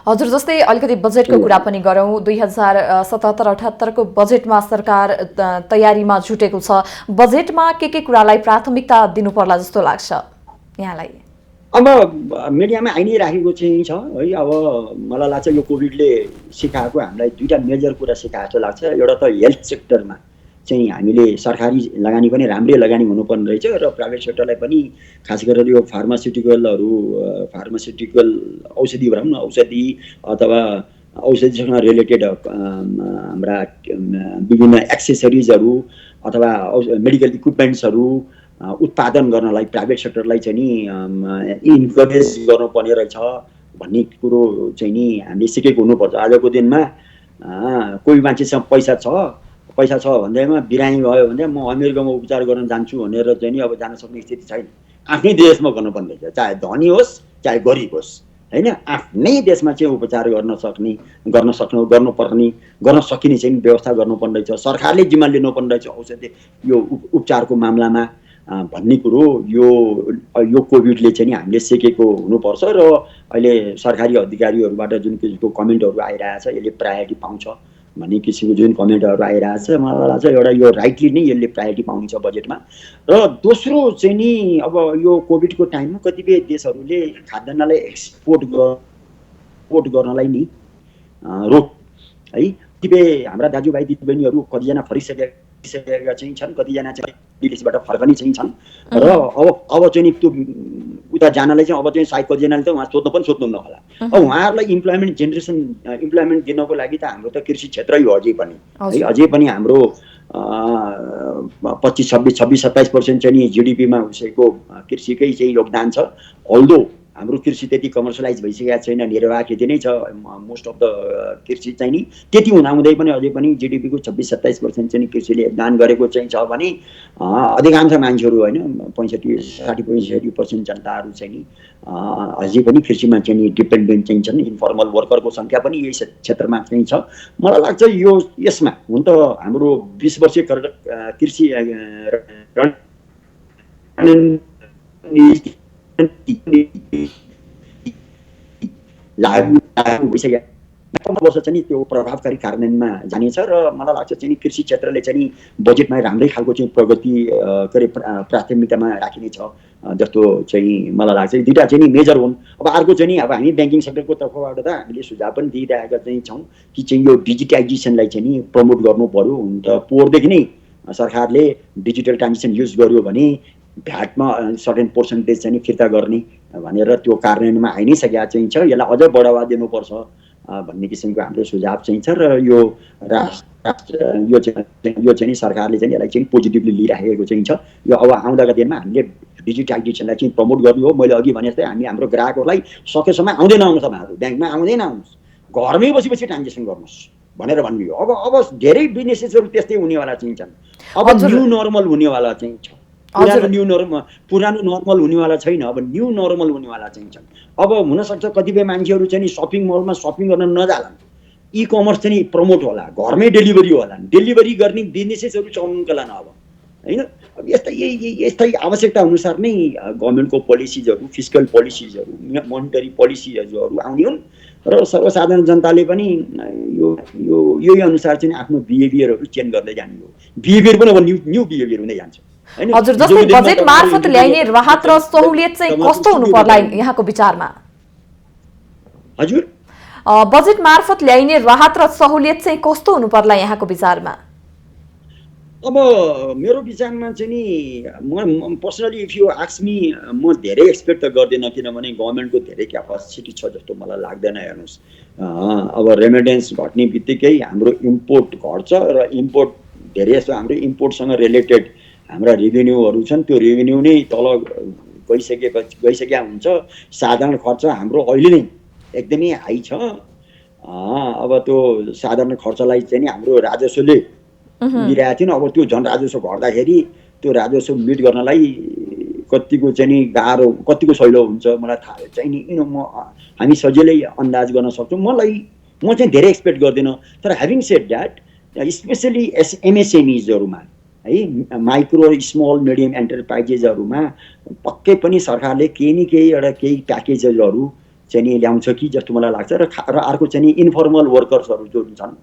हजुर, जस्तै अलिकति बजेटको कुरा पनि गरौँ। 2077-78 को बजेटमा सरकार तयारीमा जुटेको छ। बजेटमा के कुरालाई प्राथमिकता दिनु पर्ला जस्तो लाग्छ यहाँलाई? अब मिडियामा आइ नै राखेको चाहिँ छ है। अब मलाई लाग्छ यो कोभिडले सिकाएको हामीलाई दुईटा मेजर कुरा सिकाएको जस्तो लाग्छ। एउटा त हेल्थ सेक्टरमा चाहिँ हामीले सरकारी लगानी पनि राम्रै लगानी हुनुपर्ने रहेछ र प्राइभेट सेक्टरलाई पनि खास गरेर यो फार्मास्युटिकल औषधि भनौँ न, औषधि अथवा औषधिसँग रिलेटेड हाम्रा विभिन्न एक्सेसरिजहरू अथवा मेडिकल इक्विपमेन्ट्सहरू उत्पादन गर्नलाई प्राइभेट सेक्टरलाई चाहिँ नि इन्करेज गर्नुपर्ने रहेछ भन्ने कुरो चाहिँ नि हामीले सिकेको हुनुपर्छ। आजको दिनमा कोही मान्छेसँग पैसा छ भन्दैमा बिरामी भयो भने म अमेरिकामा उपचार गर्न जान्छु भनेर चाहिँ नि अब जान सक्ने स्थिति छैन। आफ्नै देशमा गर्नुपर्ने रहेछ, चाहे धनी होस् चाहे गरिब होस् होइन। आफ्नै देशमा चाहिँ उपचार गर्न सकिने चाहिँ व्यवस्था गर्नुपर्ने रहेछ। सरकारले जिम्मा लिनुपर्ने रहेछ औषधि यो उपचारको मामलामा भन्ने कुरो यो कोभिडले चाहिँ नि हामीले सिकेको हुनुपर्छ। र अहिले सरकारी अधिकारीहरूबाट जुन किसिमको कमेन्टहरू आइरहेछ यसले प्रायोरिटी पाउँछ भन्ने किसिमको जुन कमेन्टहरू आइरहेछ, मलाई लाग्छ एउटा यो राइटली नै यसले प्रायोरिटी पाउने छ बजेटमा। र दोस्रो चाहिँ नि अब यो कोभिडको टाइममा कतिपय देशहरूले खाद्यान्नलाई एक्सपोर्ट गर्नलाई नि रोक है। कतिपय हाम्रा दाजुभाइ दिदीबहिनीहरू कतिजना फर्किसकेका चाहिँ छन्, कतिजना चाहिँ विदेशबाट फर्कने चाहिँ छन्। र अब चाहिँ नि त्यो उता जानलाई चाहिँ अब चाहिँ सायद कतिजनाले त उहाँ सोध्नु होला। अब उहाँहरूलाई इम्प्लोइमेन्ट दिनको लागि त हाम्रो त कृषि क्षेत्रै हो अझै पनि है। अझै पनि हाम्रो 25-26-27% चाहिँ नि जिडिपीमा उसैको कृषिकै चाहिँ योगदान छ। अल्दो हाम्रो कृषि त्यति कमर्सियलाइज भइसकेको छैन, निर्वाह खेती नै छ मोस्ट अफ द कृषि चाहिँ नि। त्यति हुँदाहुँदै पनि अझै पनि जिडिपीको 26-27% चाहिँ कृषिले योगदान गरेको चाहिँ छ भने अधिकांश मान्छेहरू होइन 65-60% जनताहरू चाहिँ नि अझै पनि कृषिमा चाहिँ नि डिपेन्डेन्ट चाहिँ छन्। इन्फर्मल वर्करको सङ्ख्या पनि यही क्षेत्रमा चाहिँ छ। मलाई लाग्छ यसमा हुन त हाम्रो 20 वर्षीय कृषि लागू लागू भइसक्यो। 15 वर्ष चाहिँ त्यो प्रभावकारी कार्यान्वयनमा जानेछ र मलाई लाग्छ चाहिँ कृषि क्षेत्रले चाहिँ बजेटमा राम्रै खालको चाहिँ प्रगति के अरे प्राथमिकतामा राखिनेछ जस्तो चाहिँ मलाई लाग्छ। दुईवटा चाहिँ मेजर हुन्। अब अर्को चाहिँ अब हामी ब्याङ्किङ सेक्टरको तर्फबाट त हामीले सुझाव पनि दिइरहेका चाहिँ छौँ कि चाहिँ यो डिजिटाइजेसनलाई चाहिँ प्रमोट गर्नु पर्यो। हुन त पोहोरदेखि नै सरकारले डिजिटल ट्रान्जेक्सन युज गर्यो भने भ्याटमा सर्टेन पर्सेन्टेज चाहिँ फिर्ता गर्ने भनेर त्यो कार्यान्वयनमा आइ नै सकेका चाहिँ छ। यसलाई अझ बढावा दिनुपर्छ भन्ने किसिमको हाम्रो सुझाव चाहिँ छ र यो यो चाहिँ सरकारले चाहिँ यसलाई चाहिँ पोजिटिभली लिइराखेको चाहिँ छ। यो अब आउँदाका दिनमा हामीले डिजिटाइजेसनलाई चाहिँ प्रमोट गर्नु हो। मैले अघि भने जस्तै हामी हाम्रो ग्राहकहरूलाई सकेसम्म आउँदै नआउनुहोस्, तपाईँहरू ब्याङ्कमा आउँदै नआउनुहोस्, घरमै बसी ट्रान्जेक्सन गर्नुहोस् भनेर भन्नु हो। अब धेरै बिजनेसेसहरू त्यस्तै हुनेवाला चाहिँ छन्। अब न्यू नर्मल हुनेवाला चाहिँ छ। पुरानो नर्मल हुनेवाला छैन, अब न्यू नर्मल हुनेवाला चाहिँ छन्। अब हुनसक्छ कतिपय मान्छेहरू चाहिँ सपिङ मलमा सपिङ गर्न नजालान्, इ कमर्स चाहिँ प्रमोट होला, घरमै डेलिभरी होला, डेलिभरी गर्ने बिजनेसेसहरू चल्नुका लागि अब होइन। अब यस्तै आवश्यकता अनुसार नै गभर्मेन्टको पोलिसिजहरू, फिस्कल पोलिसिजहरू, मोनिटरी पोलिसिजहरू आउने हुन् र सर्वसाधारण जनताले पनि यही अनुसार चाहिँ आफ्नो बिहेभियरहरू चेन्ज गर्दै जाने हो। बिहेभियर पनि अब न्यू बिहेभियर हुँदै जान्छ। हजुर, जस्तै बजेट मार्फत ल्याइने राहत र सहुलियत चाहिँ कस्तो हुनु पर्ला यहाँको विचारमा? हजुर, बजेट मार्फत ल्याइने राहत र सहुलियत चाहिँ कस्तो हुनु पर्ला यहाँको विचारमा? अब मेरो विचारमा चाहिँ नि म personally if you ask me, म धेरै एक्सपेक्ट त गर्दिनँ, किनभने गभर्मेन्टको धेरै क्यापासिटी छ जस्तो मलाई लाग्दैन। हेर्नुहोस्, अब रेमिटेन्स घट्ने बित्तिकै हाम्रो इम्पोर्ट घट्छ र इम्पोर्ट धेरै जस्तो हाम्रो इम्पोर्टसँग रिलेटेड हाम्रा रेभेन्यूहरू छन्, त्यो रेभेन्यू नै तल गइसकेका हुन्छ। साधारण खर्च हाम्रो अहिले नै एकदमै हाई छ। अब त्यो साधारण खर्चलाई चाहिँ नि हाम्रो राजस्वले दिइरहेको थिएन। अब त्यो झन् राजस्व घट्दाखेरि त्यो राजस्व मिट गर्नलाई कतिको चाहिँ नि गाह्रो, कतिको सहिलो हुन्छ मलाई थाहा चाहिँ नि। हामी सजिलै अन्दाज गर्न सक्छौँ। म चाहिँ धेरै एक्सपेक्ट गर्दिनँ। तर ह्याभिङ सेड द्याट, स्पेसली एमएसएमइजहरूमा है, माइक्रो स्मल मिडियम एन्टरप्राइजेसहरूमा पक्कै पनि सरकारले केही न केही एउटा केही प्याकेजहरू चाहिँ नि ल्याउँछ कि जस्तो मलाई लाग्छ। र अर्को चाहिँ नि इन्फर्मल वर्कर्सहरू जो छन्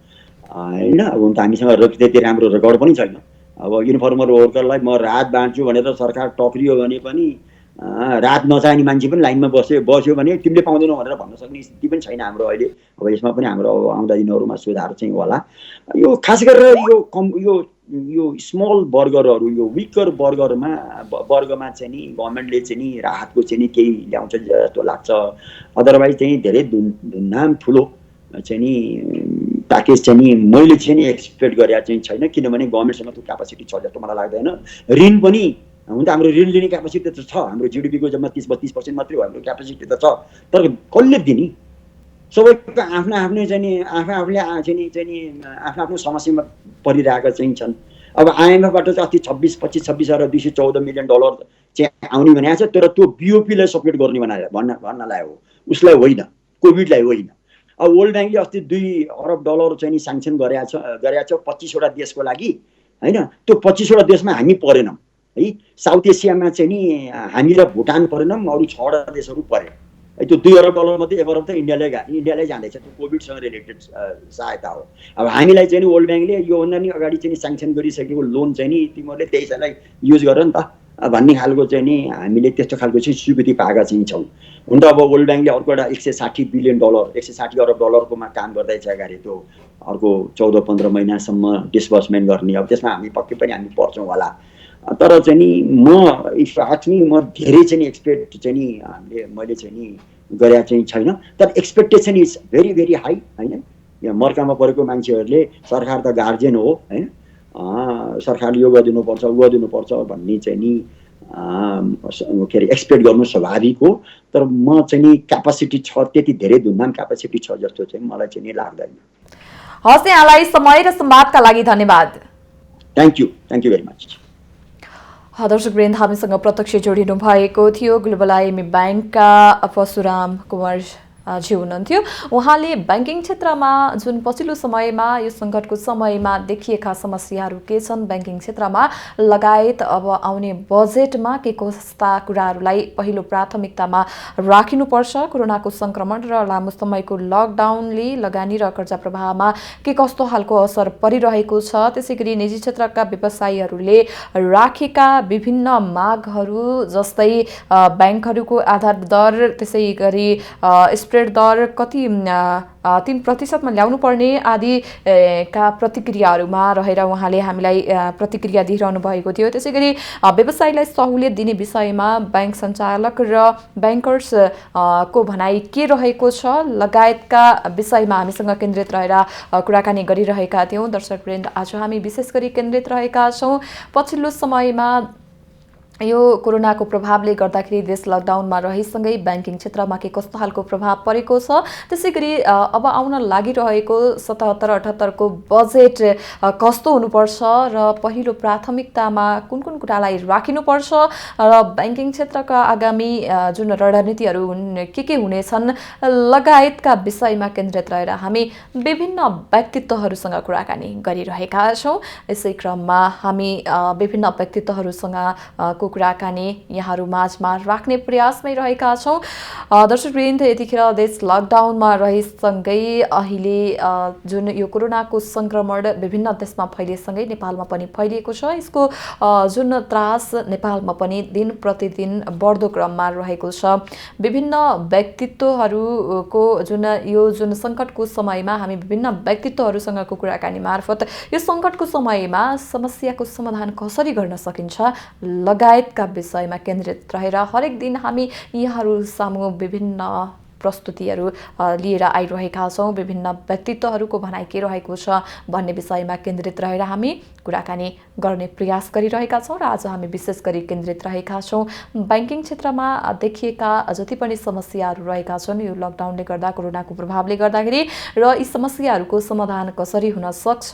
होइन, अब हुन त हामीसँग त्यति राम्रो रेकर्ड पनि छैन। अब इन्फर्मल वर्करलाई म राहत बाँड्छु भनेर सरकार टक्रियो भने पनि राहत नचाहिने मान्छे पनि लाइनमा बस्यो भने तिमीले पाउँदैनौ भनेर भन्न सक्ने स्थिति पनि छैन हाम्रो अहिले। अब यसमा पनि हाम्रो आउँदा दिनहरूमा सुधार चाहिँ होला। यो खास गरेर यो स्मल वर्गरहरू, यो विकर वर्गमा चाहिँ नि गभर्मेन्टले चाहिँ नि राहतको चाहिँ नि केही ल्याउँछ जस्तो लाग्छ। अदरवाइज चाहिँ धेरै धुमधाम ठुलो चाहिँ नि प्याकेज चाहिँ नि मैले चाहिँ नि एक्सपेक्ट गरेको चाहिँ छैन, किनभने गभर्मेन्टसँग त्यो क्यापासिटी छ जस्तो मलाई लाग्दैन। ऋण पनि हुन त हाम्रो ऋण लिने क्यापासिटी त छ, हाम्रो जिडिपीको जम्मा 30-32% मात्रै हो हाम्रो क्यापासिटी त छ। तर कसले दिने? सबैको आफ्नो चाहिँ नि आफूले चाहिँ नि आफ्नो समस्यामा परिरहेका चाहिँ छन्। अब आइएमएफबाट चाहिँ अस्ति 26 अरब 214 मिलियन डलर चाहिँ आउने भनेको छ, तर त्यो बिओपीलाई सपोर्ट गर्ने भन्नलाई हो, उसलाई होइन, कोभिडलाई होइन। अब वर्ल्ड ब्याङ्कले अस्ति 2 अरब डलर चाहिँ नि स्याङ्सन गरेको छ 25वटा देशको लागि होइन। त्यो 25वटा देशमा हामी परेनौँ है। साउथ एसियामा चाहिँ नि हामी र भुटान परेनौँ, अरू 6वटा देशहरू परे। त्यो 2 अरब डलर मध्ये 1 अरब त इन्डियालाई जाँदैछ, त्यो कोभिडसँग रिलेटेड सहायता हो। अब हामीलाई चाहिँ नि वर्ल्ड ब्याङ्कले योभन्दा नि अगाडि चाहिँ स्याङ्सन गरिसकेको लोन चाहिँ नि तिमीहरूले त्यसैलाई युज गर नि त भन्ने खालको चाहिँ नि हामीले त्यस्तो खालको चाहिँ स्वीकृति पाएका चाहिँ छौँ। हुन त अब वर्ल्ड ब्याङ्कले अर्को एउटा 160 बिलियन डलर 160 अरब डलरकोमा काम गर्दैछ अगाडि, त्यो अर्को 14-15 महिनासम्म डिस्बर्समेन्ट गर्ने। अब त्यसमा हामी पक्कै पनि हामी पर्छौँ होला। तर चाहिँ नि म इफ आक्चुली म धेरै चाहिँ नि एक्सपेक्ट चाहिँ नि मैले चाहिँ नि गरेको चाहिँ छैन। तर expectation is very very high होइन। यहाँ मर्कामा परेको मान्छेहरूले सरकार त गार्जियन हो होइन, सरकारले यो गरिदिनुपर्छ उ गरिदिनुपर्छ भन्ने चाहिँ नि के अरे एक्सपेक्ट गर्नु स्वाभाविक हो। तर म चाहिँ नि क्यापासिटी छ, त्यति धेरै धुमधाम क्यापासिटी छ जस्तो चाहिँ मलाई चाहिँ नि लाग्दैन। हस्, यहाँलाई समय र संवादका लागि धन्यवाद। Thank you very much. दर्शकवृन्द, हामीसँग प्रत्यक्ष जोडिनु भएको थियो ग्लोबल आइएमएफ ब्याङ्कका परशुराम कुमार ज्यू हुनुहुन्थ्यो। उहाँले ब्याङ्किङ क्षेत्रमा जुन पछिल्लो समयमा यो सङ्कटको समयमा देखिएका समस्याहरू के छन् ब्याङ्किङ क्षेत्रमा लगायत अब आउने बजेटमा के कस्ता कुराहरूलाई पहिलो प्राथमिकतामा राखिनुपर्छ, कोरोनाको सङ्क्रमण र लामो समयको लकडाउनले लगानी र कर्जा प्रवाहमा के कस्तो खालको असर परिरहेको छ, त्यसै गरी निजी क्षेत्रका व्यवसायीहरूले राखेका विभिन्न मागहरू जस्तै ब्याङ्कहरूको आधार दर, त्यसै गरी स्प्रेड दर कति 3% ल्याउनु पर्ने आदि का प्रतिक्रियाहरूमा रहेर उहाँले हामीलाई प्रतिक्रिया दिइरहनु भएको थियो। त्यसै गरी व्यवसायीलाई सहुलियत दिने विषयमा ब्याङ्क सञ्चालक र ब्याङ्कर्स को भनाइ के रहेको छ लगायतका विषयमा हामीसँग केन्द्रित रहेर कुराकानी गरिरहेका थियौँ। दर्शकवृन्द, आज हामी विशेष गरी केन्द्रित रहेका छौँ पछिल्लो समयमा यो कोरोनाको प्रभावले गर्दाखेरि देश लकडाउनमा रहिसँगै ब्याङ्किङ क्षेत्रमा के कस्तो खालको प्रभाव परेको छ, त्यसै गरी अब आउन लागिरहेको 77-78 को बजेट कस्तो हुनुपर्छ र पहिलो प्राथमिकतामा कुन कुन कुरालाई राखिनुपर्छ र ब्याङ्किङ क्षेत्रका आगामी जुन रणनीतिहरू के हुनेछन् लगायतका विषयमा केन्द्रित रहेर हामी विभिन्न व्यक्तित्वहरूसँग कुराकानी गरिरहेका छौँ। यसै क्रममा हामी विभिन्न व्यक्तित्वहरूसँग को कुराकानी यहाँहरू माझमा राख्ने प्रयासमै रहेका छौँ। दर्शकवृन्द, यतिखेर देश लकडाउनमा रहिसँगै अहिले जुन यो कोरोनाको सङ्क्रमण विभिन्न देशमा फैलिएसँगै नेपालमा पनि फैलिएको छ। यसको जुन त्रास नेपालमा पनि दिन प्रतिदिन बढ्दो क्रममा रहेको छ। विभिन्न व्यक्तित्वहरूको जुन सङ्कटको समयमा हामी विभिन्न व्यक्तित्वहरूसँगको कुराकानी मार्फत यो सङ्कटको समयमा समस्याको समाधान कसरी गर्न सकिन्छ लगायतका विषयमा केन्द्रित रहेर हरेक दिन हामी यहाँहरू सामु विभिन्न प्रस्तुतिहरू लिएर आइरहेका छौँ। विभिन्न व्यक्तित्वहरूको भनाइ के रहेको छ भन्ने विषयमा केन्द्रित रहेर हामी कुराकानी गर्ने प्रयास गरिरहेका छौँ र आज हामी विशेष गरी केन्द्रित रहेका छौँ ब्याङ्किङ क्षेत्रमा देखिएका जति पनि समस्याहरू रहेका छन् यो लकडाउनले गर्दा, कोरोनाको प्रभावले गर्दाखेरि, र यी समस्याहरूको समाधान कसरी हुन सक्छ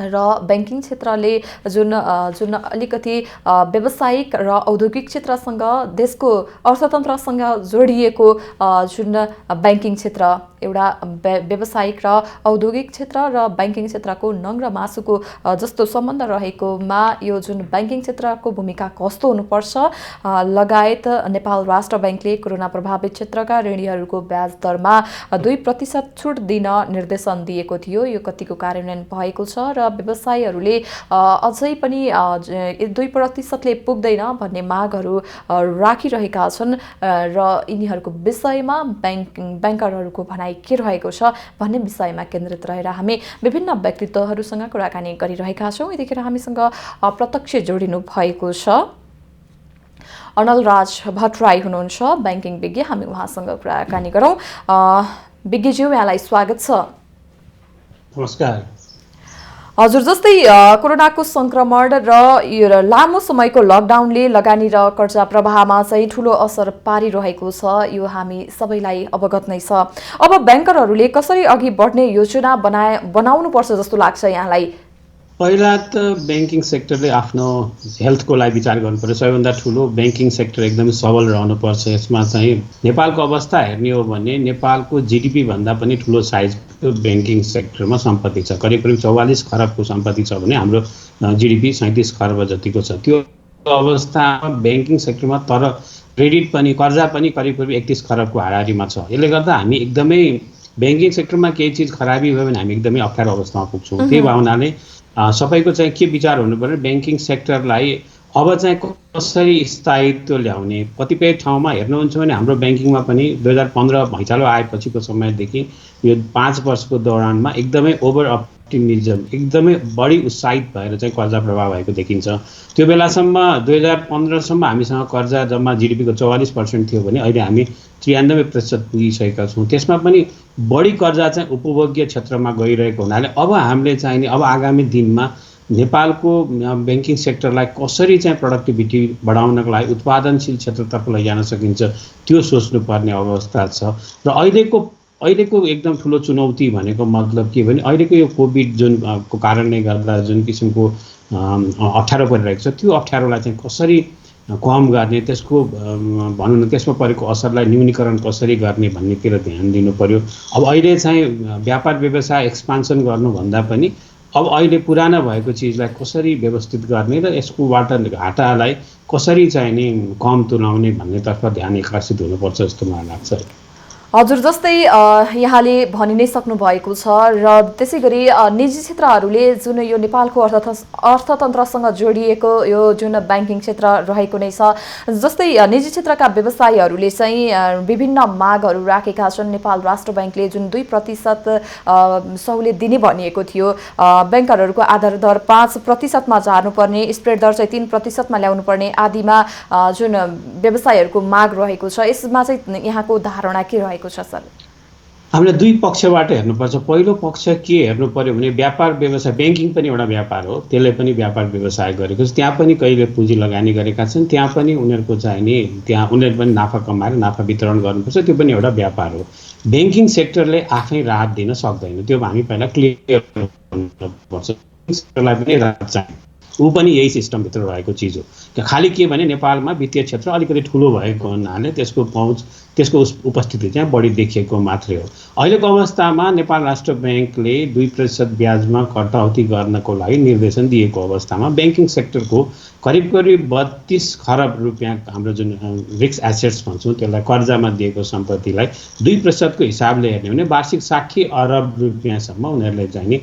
र ब्याङ्किङ क्षेत्रले जुन अलिकति व्यावसायिक र औद्योगिक क्षेत्रसँग देशको अर्थतन्त्रसँग जोडिएको जुन ब्याङ्किङ क्षेत्र एउटा व्यावसायिक र औद्योगिक क्षेत्र र ब्याङ्किङ क्षेत्रको नङ र मासुको जस्तो सम्बन्ध रहेकोमा यो जुन ब्याङ्किङ क्षेत्रको भूमिका कस्तो हुनुपर्छ लगायत नेपाल राष्ट्र ब्याङ्कले कोरोना प्रभावित क्षेत्रका ऋणीहरूको ब्याज दरमा 2% छुट दिन निर्देशन दिएको थियो। यो कतिको कार्यान्वयन भएको छ र व्यवसायीहरूले अझै पनि 2%ले पुग्दैन भन्ने मागहरू राखिरहेका छन् र यिनीहरूको विषयमा ब्याङ्करहरूको भनाइ के रहेको छ भन्ने विषयमा केन्द्रित रहेर हामी विभिन्न व्यक्तित्वहरूसँग कुराकानी गरिरहेका छौँ। यतिखेर हामीसँग प्रत्यक्ष जोडिनु भएको छ अनलराज भट्टराई हुनुहुन्छ, ब्याङ्किङ विज्ञ। हामी उहाँसँग कुराकानी गरौँ। विज्ञज्यू, यहाँलाई स्वागत छ। नमस्कार। हजुर, जस्तै कोरोनाको सङ्क्रमण र यो लामो समयको लकडाउनले लगानी र कर्जा प्रवाहमा चाहिँ ठुलो असर पारिरहेको छ, यो हामी सबैलाई अवगत नै छ। अब ब्याङ्करहरूले कसरी अघि बढ्ने योजना बनाउनुपर्छ जस्तो लाग्छ यहाँलाई? पहिला त ब्याङ्किङ सेक्टरले आफ्नो हेल्थको लागि विचार गर्नुपर्छ। सबैभन्दा ठुलो ब्याङ्किङ सेक्टर एकदमै सबल रहनुपर्छ। यसमा चाहिँ नेपालको अवस्था हेर्ने हो भने नेपालको जिडिपी भन्दा पनि ठुलो साइजको ब्याङ्किङ सेक्टरमा सम्पत्ति छ। करिब 44 खरबको सम्पत्ति छ भने हाम्रो जिडिपी 37 खरब जतिको छ। त्यो अवस्थामा ब्याङ्किङ सेक्टरमा तर क्रेडिट पनि कर्जा पनि करिब 31 खरबको हाराहारीमा छ। यसले गर्दा हामी एकदमै ब्याङ्किङ सेक्टरमा केही चिज खराबी भयो भने हामी एकदमै अप्ठ्यारो अवस्थामा पुग्छौँ। त्यही भावनाले सबैको चाहिँ के विचार हुनु पर्यो, ब्याङ्किङ सेक्टरलाई अब चाहिँ कसरी स्थायित्व ल्याउने। कतिपय ठाउँमा हेर्नुहुन्छ भने हाम्रो ब्याङ्किङमा पनि 2015 भैँचालो आएपछिको समयदेखि यो 5 वर्षको दौरानमा एकदमै ओभर अप्टिमिजम, एकदमै बढी उत्साहित भएर चाहिँ कर्जा प्रवाह भएको देखिन्छ। त्यो बेलासम्म 2015सम्म हामीसँग कर्जा जम्मा जिडिपीको 44% थियो भने अहिले हामी 93% पुगिसकेका छौँ। त्यसमा पनि बढी कर्जा चाहिँ उपभोग्य क्षेत्रमा गइरहेको हुनाले अब हामीले चाहिने अब आगामी दिनमा नेपालको ब्याङ्किङ सेक्टरलाई कसरी चाहिँ प्रोडक्टिभिटी बढाउनको लागि उत्पादनशील क्षेत्रतर्फ लैजान सकिन्छ त्यो सोच्नुपर्ने अवस्था छ। र अहिलेको एकदम ठुलो चुनौती भनेको मतलब के भने अहिलेको यो कोभिड जुनको कारणले गर्दा जुन किसिमको अप्ठ्यारो परिरहेको छ त्यो अप्ठ्यारोलाई चाहिँ कसरी कम गर्ने, त्यसको भनौँ न त्यसमा परेको असरलाई न्यूनीकरण कसरी गर्ने भन्नेतिर ध्यान दिनु पर्यो। अब अहिले चाहिँ व्यापार व्यवसाय एक्सपान्सन गर्नुभन्दा पनि अब अहिले पुरानो भएको चिजलाई कसरी व्यवस्थित गर्ने र यसकोबाट घाटालाई कसरी चाहिँ नि कम तुल्याउने भन्नेतर्फ ध्यान आकर्षित हुनुपर्छ जस्तो मलाई लाग्छ। हजुर, जस्तै यहाँले भनि नै सक्नु भएको छ र त्यसै गरी निजी क्षेत्रहरूले जुन यो नेपालको अर्थतन्त्रसँग जोडिएको यो जुन ब्याङ्किङ क्षेत्र रहेको नै छ, जस्तै निजी क्षेत्रका व्यवसायीहरूले चाहिँ विभिन्न मागहरू राखेका छन्। नेपाल राष्ट्र ब्याङ्कले जुन 2% सहुलियत दिने भनिएको थियो, ब्याङ्करहरूको आधार दर 5% मा झार्नुपर्ने, स्प्रेड दर चाहिँ 3% मा ल्याउनुपर्ने आदिमा जुन व्यवसायीहरूको माग रहेको छ, यसमा चाहिँ यहाँको धारणा के रहेको छ सर? हामीले दुई पक्षबाट हेर्नुपर्छ। पहिलो पक्ष के हेर्नु पर्यो भने व्यापार व्यवसाय, ब्याङ्किङ पनि एउटा व्यापार हो, त्यसले पनि व्यापार व्यवसाय गरेको छ, त्यहाँ पनि कहिले पुँजी लगानी गरेका छन्, त्यहाँ पनि उनीहरूको चाहिँ नि त्यहाँ उनीहरू पनि नाफा कमाएर नाफा वितरण गर्नुपर्छ, त्यो पनि एउटा व्यापार हो। ब्याङ्किङ सेक्टरले आफै राहत दिन सक्दैन, त्यो हामी पहिला क्लियर गर्नुपर्छ। सेक्टरलाई पनि राहत चाहिन्छ, ऊ पनि यही सिस्टमभित्र रहेको चिज हो। खालि के भने नेपालमा वित्तीय क्षेत्र अलिकति ठुलो भएको हुनाले त्यसको पहुँच, त्यसको उपस्थिति चाहिँ बढी देखिएको मात्रै हो। अहिलेको अवस्थामा नेपाल राष्ट्र ब्याङ्कले 2% ब्याजमा कटौती गर्नको लागि निर्देशन दिएको अवस्थामा ब्याङ्किङ सेक्टरको करिब 32 खरब रुपियाँ हाम्रो जुन रिक्स एसेट्स भन्छौँ त्यसलाई कर्जामा दिएको सम्पत्तिलाई 2% को हिसाबले हेर्ने भने वार्षिक 60 अरब रुपियाँसम्म उनीहरूले चाहिँ नि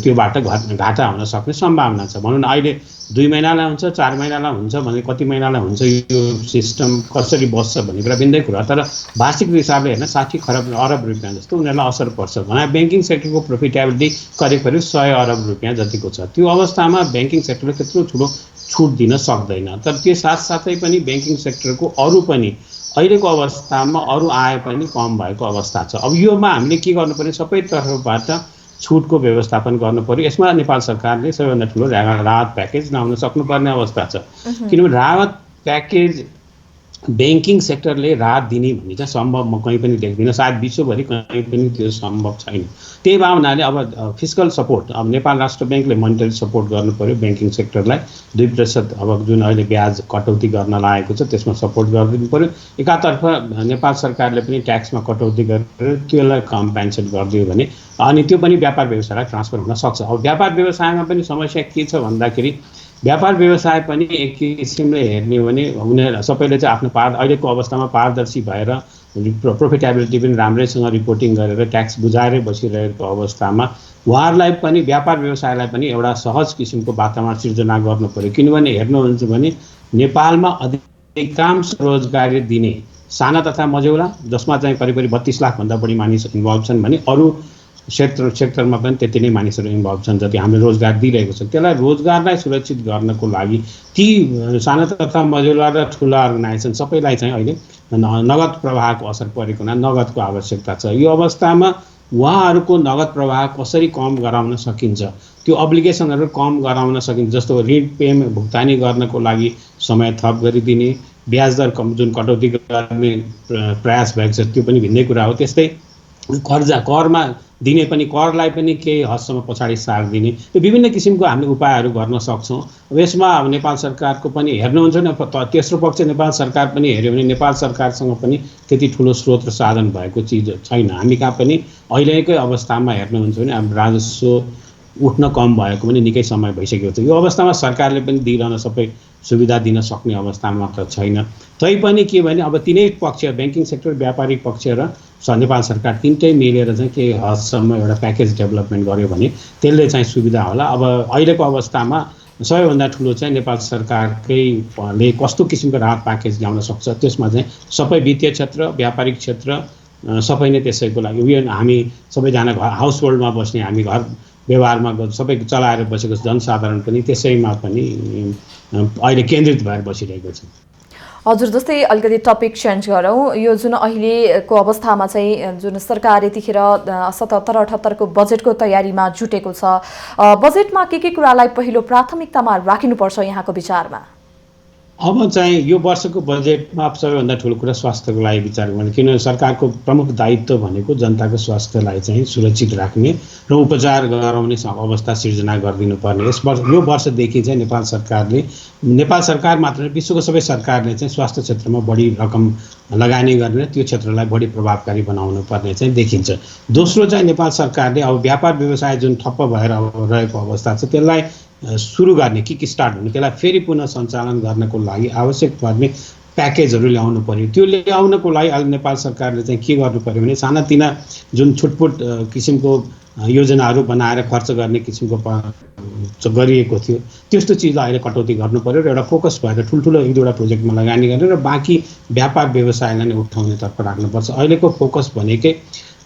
त्योबाट घाटा हुन सक्ने सम्भावना छ। भनौँ न अहिले 2 महिनालाई हुन्छ, 4 महिनालाई हुन्छ भने कति महिनालाई हुन्छ, यो सिस्टम कसरी बस्छ भन्ने कुरा भिन्दै कुरा, तर वार्षिक हिसाबले हेर्न 60 अरब रुपियाँ जस्तो उनीहरूलाई असर पर्छ। भने ब्याङ्किङ सेक्टरको प्रोफिटेबिलिटी करिब 100 अरब रुपियाँ जतिको छ। त्यो अवस्थामा ब्याङ्किङ सेक्टरले त्यत्रो ठुलो छुट दिन सक्दैन। तर त्यो साथसाथै पनि ब्याङ्किङ सेक्टरको अरू पनि अहिलेको अवस्थामा अरू आय पनि कम भएको अवस्था छ। अब योमा हामीले के गर्नु पर्यो, सबै तर्फबाट छुटको व्यवस्थापन गर्नु पर्यो। यसमा नेपाल सरकारले सबैभन्दा ठुलो राहत प्याकेज ल्याउन सक्नुपर्ने अवस्था छ, किनभने राहत प्याकेज ब्याङ्किङ सेक्टरले राहत दिने भन्ने चाहिँ सम्भव म कहीँ पनि देख्दिनँ, सायद विश्वभरि कहीँ पनि त्यो सम्भव छैन। त्यही भावनाले अब फिस्कल सपोर्ट, अब नेपाल राष्ट्र ब्याङ्कले मोनिटरी सपोर्ट गर्नु पर्यो ब्याङ्किङ सेक्टरलाई। 2% अब जुन अहिले ब्याज कटौती गर्न लागेको छ त्यसमा सपोर्ट गरिदिनु पर्यो। एकातर्फ नेपाल सरकारले पनि ट्याक्समा कटौती गरेर त्यसलाई कम्पेन्सेट गरिदियो भने अनि त्यो पनि व्यापार व्यवसायलाई ट्रान्सफर हुन सक्छ। अब व्यापार व्यवसायमा पनि समस्या के छ भन्दाखेरि व्यापार व्यवसाय पनि एक किसिमले हेर्ने हो भने उनीहरू सबैले चाहिँ आफ्नो अहिलेको अवस्थामा पारदर्शी भएर प्रोफिटेबिलिटी पनि राम्रैसँग रिपोर्टिङ गरेर ट्याक्स बुझाएरै बसिरहेको अवस्थामा उहाँहरूलाई पनि व्यापार व्यवसायलाई पनि एउटा सहज किसिमको वातावरण सिर्जना गर्नु पर्यो। किनभने हेर्नुहुन्छ भने नेपालमा अधिकांश रोजगारी दिने साना तथा मझौला, जसमा चाहिँ करिब 32 लाखभन्दा बढी मानिस इन्भल्भ छन् भने अरू सेक्टरमा पनि त्यति नै मानिसहरू इन्भल्भ छन् जति हामीले रोजगार दिइरहेको छ। त्यसलाई रोजगारलाई सुरक्षित गर्नको लागि ती साना तथा मझौला र ठुला अर्गनाइजेसन सबैलाई चाहिँ अहिले नगद प्रवाहको असर परेको हुनाले नगदको आवश्यकता छ। यो अवस्थामा उहाँहरूको नगद प्रवाह कसरी कम गराउन सकिन्छ, त्यो अब्लिगेसनहरू कम गराउन सकिन्छ, जस्तो ऋण भुक्तानी गर्नको लागि समय थप गरिदिने, ब्याज दर कम जुन कटौती गर्ने प्रयास भएको छ त्यो पनि भिन्दै कुरा हो। त्यस्तै करमा दिने पनि करलाई पनि केही हदसम्म पछाडि सारिदिने, यो विभिन्न किसिमको हामीले उपायहरू गर्न सक्छौँ। अब यसमा अब नेपाल सरकारको पनि हेर्नुहुन्छ न, तेस्रो पक्ष नेपाल सरकार पनि हेऱ्यो भने नेपाल सरकारसँग पनि त्यति ठुलो स्रोत र साधन भएको चिज छैन। हामी कहाँ पनि अहिलेकै अवस्थामा हेर्नुहुन्छ भने अब राजस्व उठ्न कम भएको पनि निकै समय भइसकेको छ। यो अवस्थामा सरकारले पनि दिइरहन सबै सुविधा दिन सक्ने अवस्थामा त छैन। तैपनि के भने अब तिनै पक्ष ब्याङ्किङ सेक्टर, व्यापारिक पक्ष र नेपाल सरकार तिनटै मिलेर चाहिँ के हदसम्म एउटा प्याकेज डेभलपमेन्ट गर्यो भने त्यसले चाहिँ सुविधा होला। अब अहिलेको अवस्थामा सबैभन्दा ठुलो चाहिँ नेपाल सरकारले कस्तो किसिमको राहत प्याकेज ल्याउन सक्छ, त्यसमा चाहिँ सबै वित्तीय क्षेत्र, व्यापारिक क्षेत्र सबै नै त्यसैको लागि हामी सबैजना हाउस होल्डमा बस्ने, हामी घर व्यवहारमा सबै चलाएर बसेको जनसाधारण पनि त्यसैमा पनि अहिले केन्द्रित भएर बसिरहेको छ। हजुर, जस्तै अलिकति टपिक चेन्ज गरौँ। यो जुन अहिलेको अवस्थामा चाहिँ जुन सरकार यतिखेर 77-78 को बजेटको तयारीमा जुटेको छ, बजेटमा के कुरालाई पहिलो प्राथमिकतामा राखिनुपर्छ यहाँको विचारमा? अब चाहिँ यो वर्षको बजेटमा सबैभन्दा ठुलो कुरा स्वास्थ्यको लागि विचार गर्ने, किनभने सरकारको प्रमुख दायित्व भनेको जनताको स्वास्थ्यलाई चाहिँ सुरक्षित राख्ने र उपचार गराउने अवस्था सिर्जना गरिदिनु पर्ने। यो वर्षदेखि चाहिँ नेपाल सरकार मात्र विश्वको सबै सरकारले चाहिँ स्वास्थ्य क्षेत्रमा बढी रकम लगानी गर्ने, त्यो क्षेत्रलाई बढी प्रभावकारी बनाउनु पर्ने चाहिँ देखिन्छ। दोस्रो चाहिँ नेपाल सरकारले अब व्यापार व्यवसाय जुन ठप्प भएर रहेको अवस्था छ त्यसलाई सुरु गर्ने, किक स्टार्ट हुने, त्यसलाई फेरि पुनः सञ्चालन गर्नको लागि आवश्यक पर्ने प्याकेजहरू ल्याउनु पर्यो। त्यो ल्याउनको लागि अहिले नेपाल सरकारले चाहिँ के गर्नु पर्यो भने सानातिना जुन छुटपुट किसिमको योजनाहरू बनाएर खर्च गर्ने किसिमको गरिएको थियो त्यस्तो चिजलाई अहिले कटौती गर्नु पर्यो र एउटा फोकस भएर ठुल्ठुलो एक दुईवटा प्रोजेक्टमा लगानी गर्ने र बाँकी व्यापार व्यवसायलाई नै उठाउनेतर्फ राख्नुपर्छ। अहिलेको फोकस भनेकै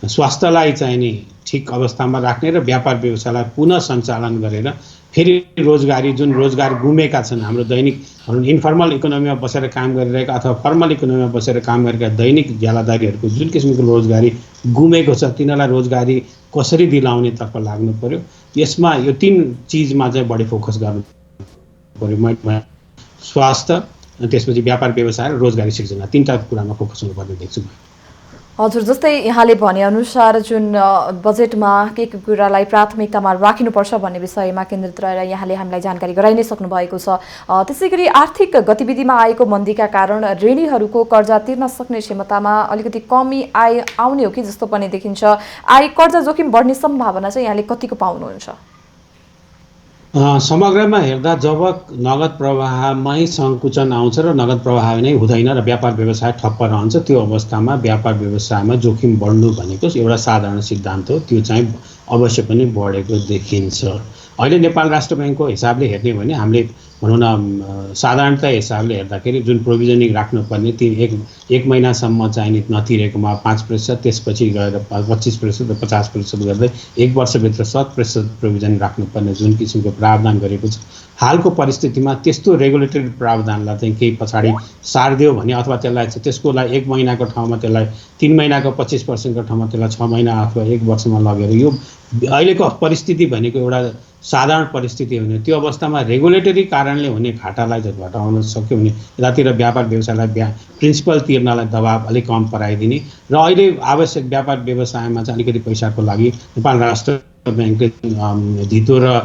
स्वास्थ्यलाई चाहिँ नि ठिक अवस्थामा राख्ने र व्यापार व्यवसायलाई पुनः सञ्चालन गरेर फेरि रोजगारी जुन रोजगार गुमेका छन् हाम्रो दैनिक इन्फर्मल इकोनोमीमा बसेर काम गरिरहेका अथवा फर्मल इकोनोमीमा बसेर काम गरेका दैनिक ज्यालादारीहरूको जुन किसिमको रोजगारी गुमेको छ तिनीहरूलाई रोजगारी कसरी दिलाउनेतर्फ लाग्नु पर्यो। यसमा यो 3 चिजमा चाहिँ बढी फोकस गर्नु पर्यो। स्वास्थ्य, त्यसपछि व्यापार व्यवसाय र रोजगारी सिर्जना, 3टा कुरामा फोकस हुनुपर्ने देख्छु। हजुर, जस्तै यहाँले भनेअनुसार जुन बजेटमा के कुरालाई प्राथमिकतामा राखिनुपर्छ भन्ने विषयमा केन्द्रित रहेर यहाँले हामीलाई जानकारी गराइ नै सक्नु भएको छ। त्यसैगरी आर्थिक गतिविधिमा आएको मन्दीका कारण ऋणीहरूको कर्जा तिर्न सक्ने क्षमतामा अलिकति कमी आउने हो कि जस्तो पनि देखिन्छ। कर्जा जोखिम बढ्ने सम्भावना चाहिँ यहाँले कतिको पाउनुहुन्छ? समग्रमा हेर्दा जब नगद प्रवाहमै सङ्कुचन आउँछ र नगद प्रवाह नै हुँदैन र व्यापार व्यवसाय ठप्प रहन्छ, त्यो अवस्थामा व्यापार व्यवसायमा जोखिम बढ्नु भनेको एउटा साधारण सिद्धान्त हो। त्यो चाहिँ अवश्य पनि बढेको देखिन्छ। अहिले नेपाल राष्ट्र ब्याङ्कको हिसाबले हेर्ने हो भने हामीले भनौँ न साधारणतया हिसाबले हेर्दाखेरि जुन प्रोभिजनिङ राख्नुपर्ने ती एक महिनासम्म चाहिँ नतिरेकोमा 5%, त्यसपछि गएर 25% र 50% गर्दै 1 वर्षभित्र 100% प्रोभिजन राख्नुपर्ने जुन किसिमको प्रावधान गरेको छ, हालको परिस्थितिमा त्यस्तो रेगुलेटरी प्रावधानलाई चाहिँ केही पछाडि सारिदियो भने अथवा त्यसको लागि 1 महिनाको ठाउँमा त्यसलाई 3 महिनाको 25% को ठाउँमा त्यसलाई 6 महिना अथवा 1 वर्षमा लगेर यो अहिलेको परिस्थिति भनेको एउटा साधारण परिस्थिति हुने, त्यो अवस्थामा रेगुलेटरी कारणले हुने घाटालाई घटाउन सक्यो भने यतातिर व्यापार व्यवसायलाई प्रिन्सिपल तिर्नलाई दबाब अलिक कम पराइदिने र अहिले आवश्यक व्यापार व्यवसायमा चाहिँ अलिकति पैसाको लागि नेपाल राष्ट्र ब्याङ्कले धितो र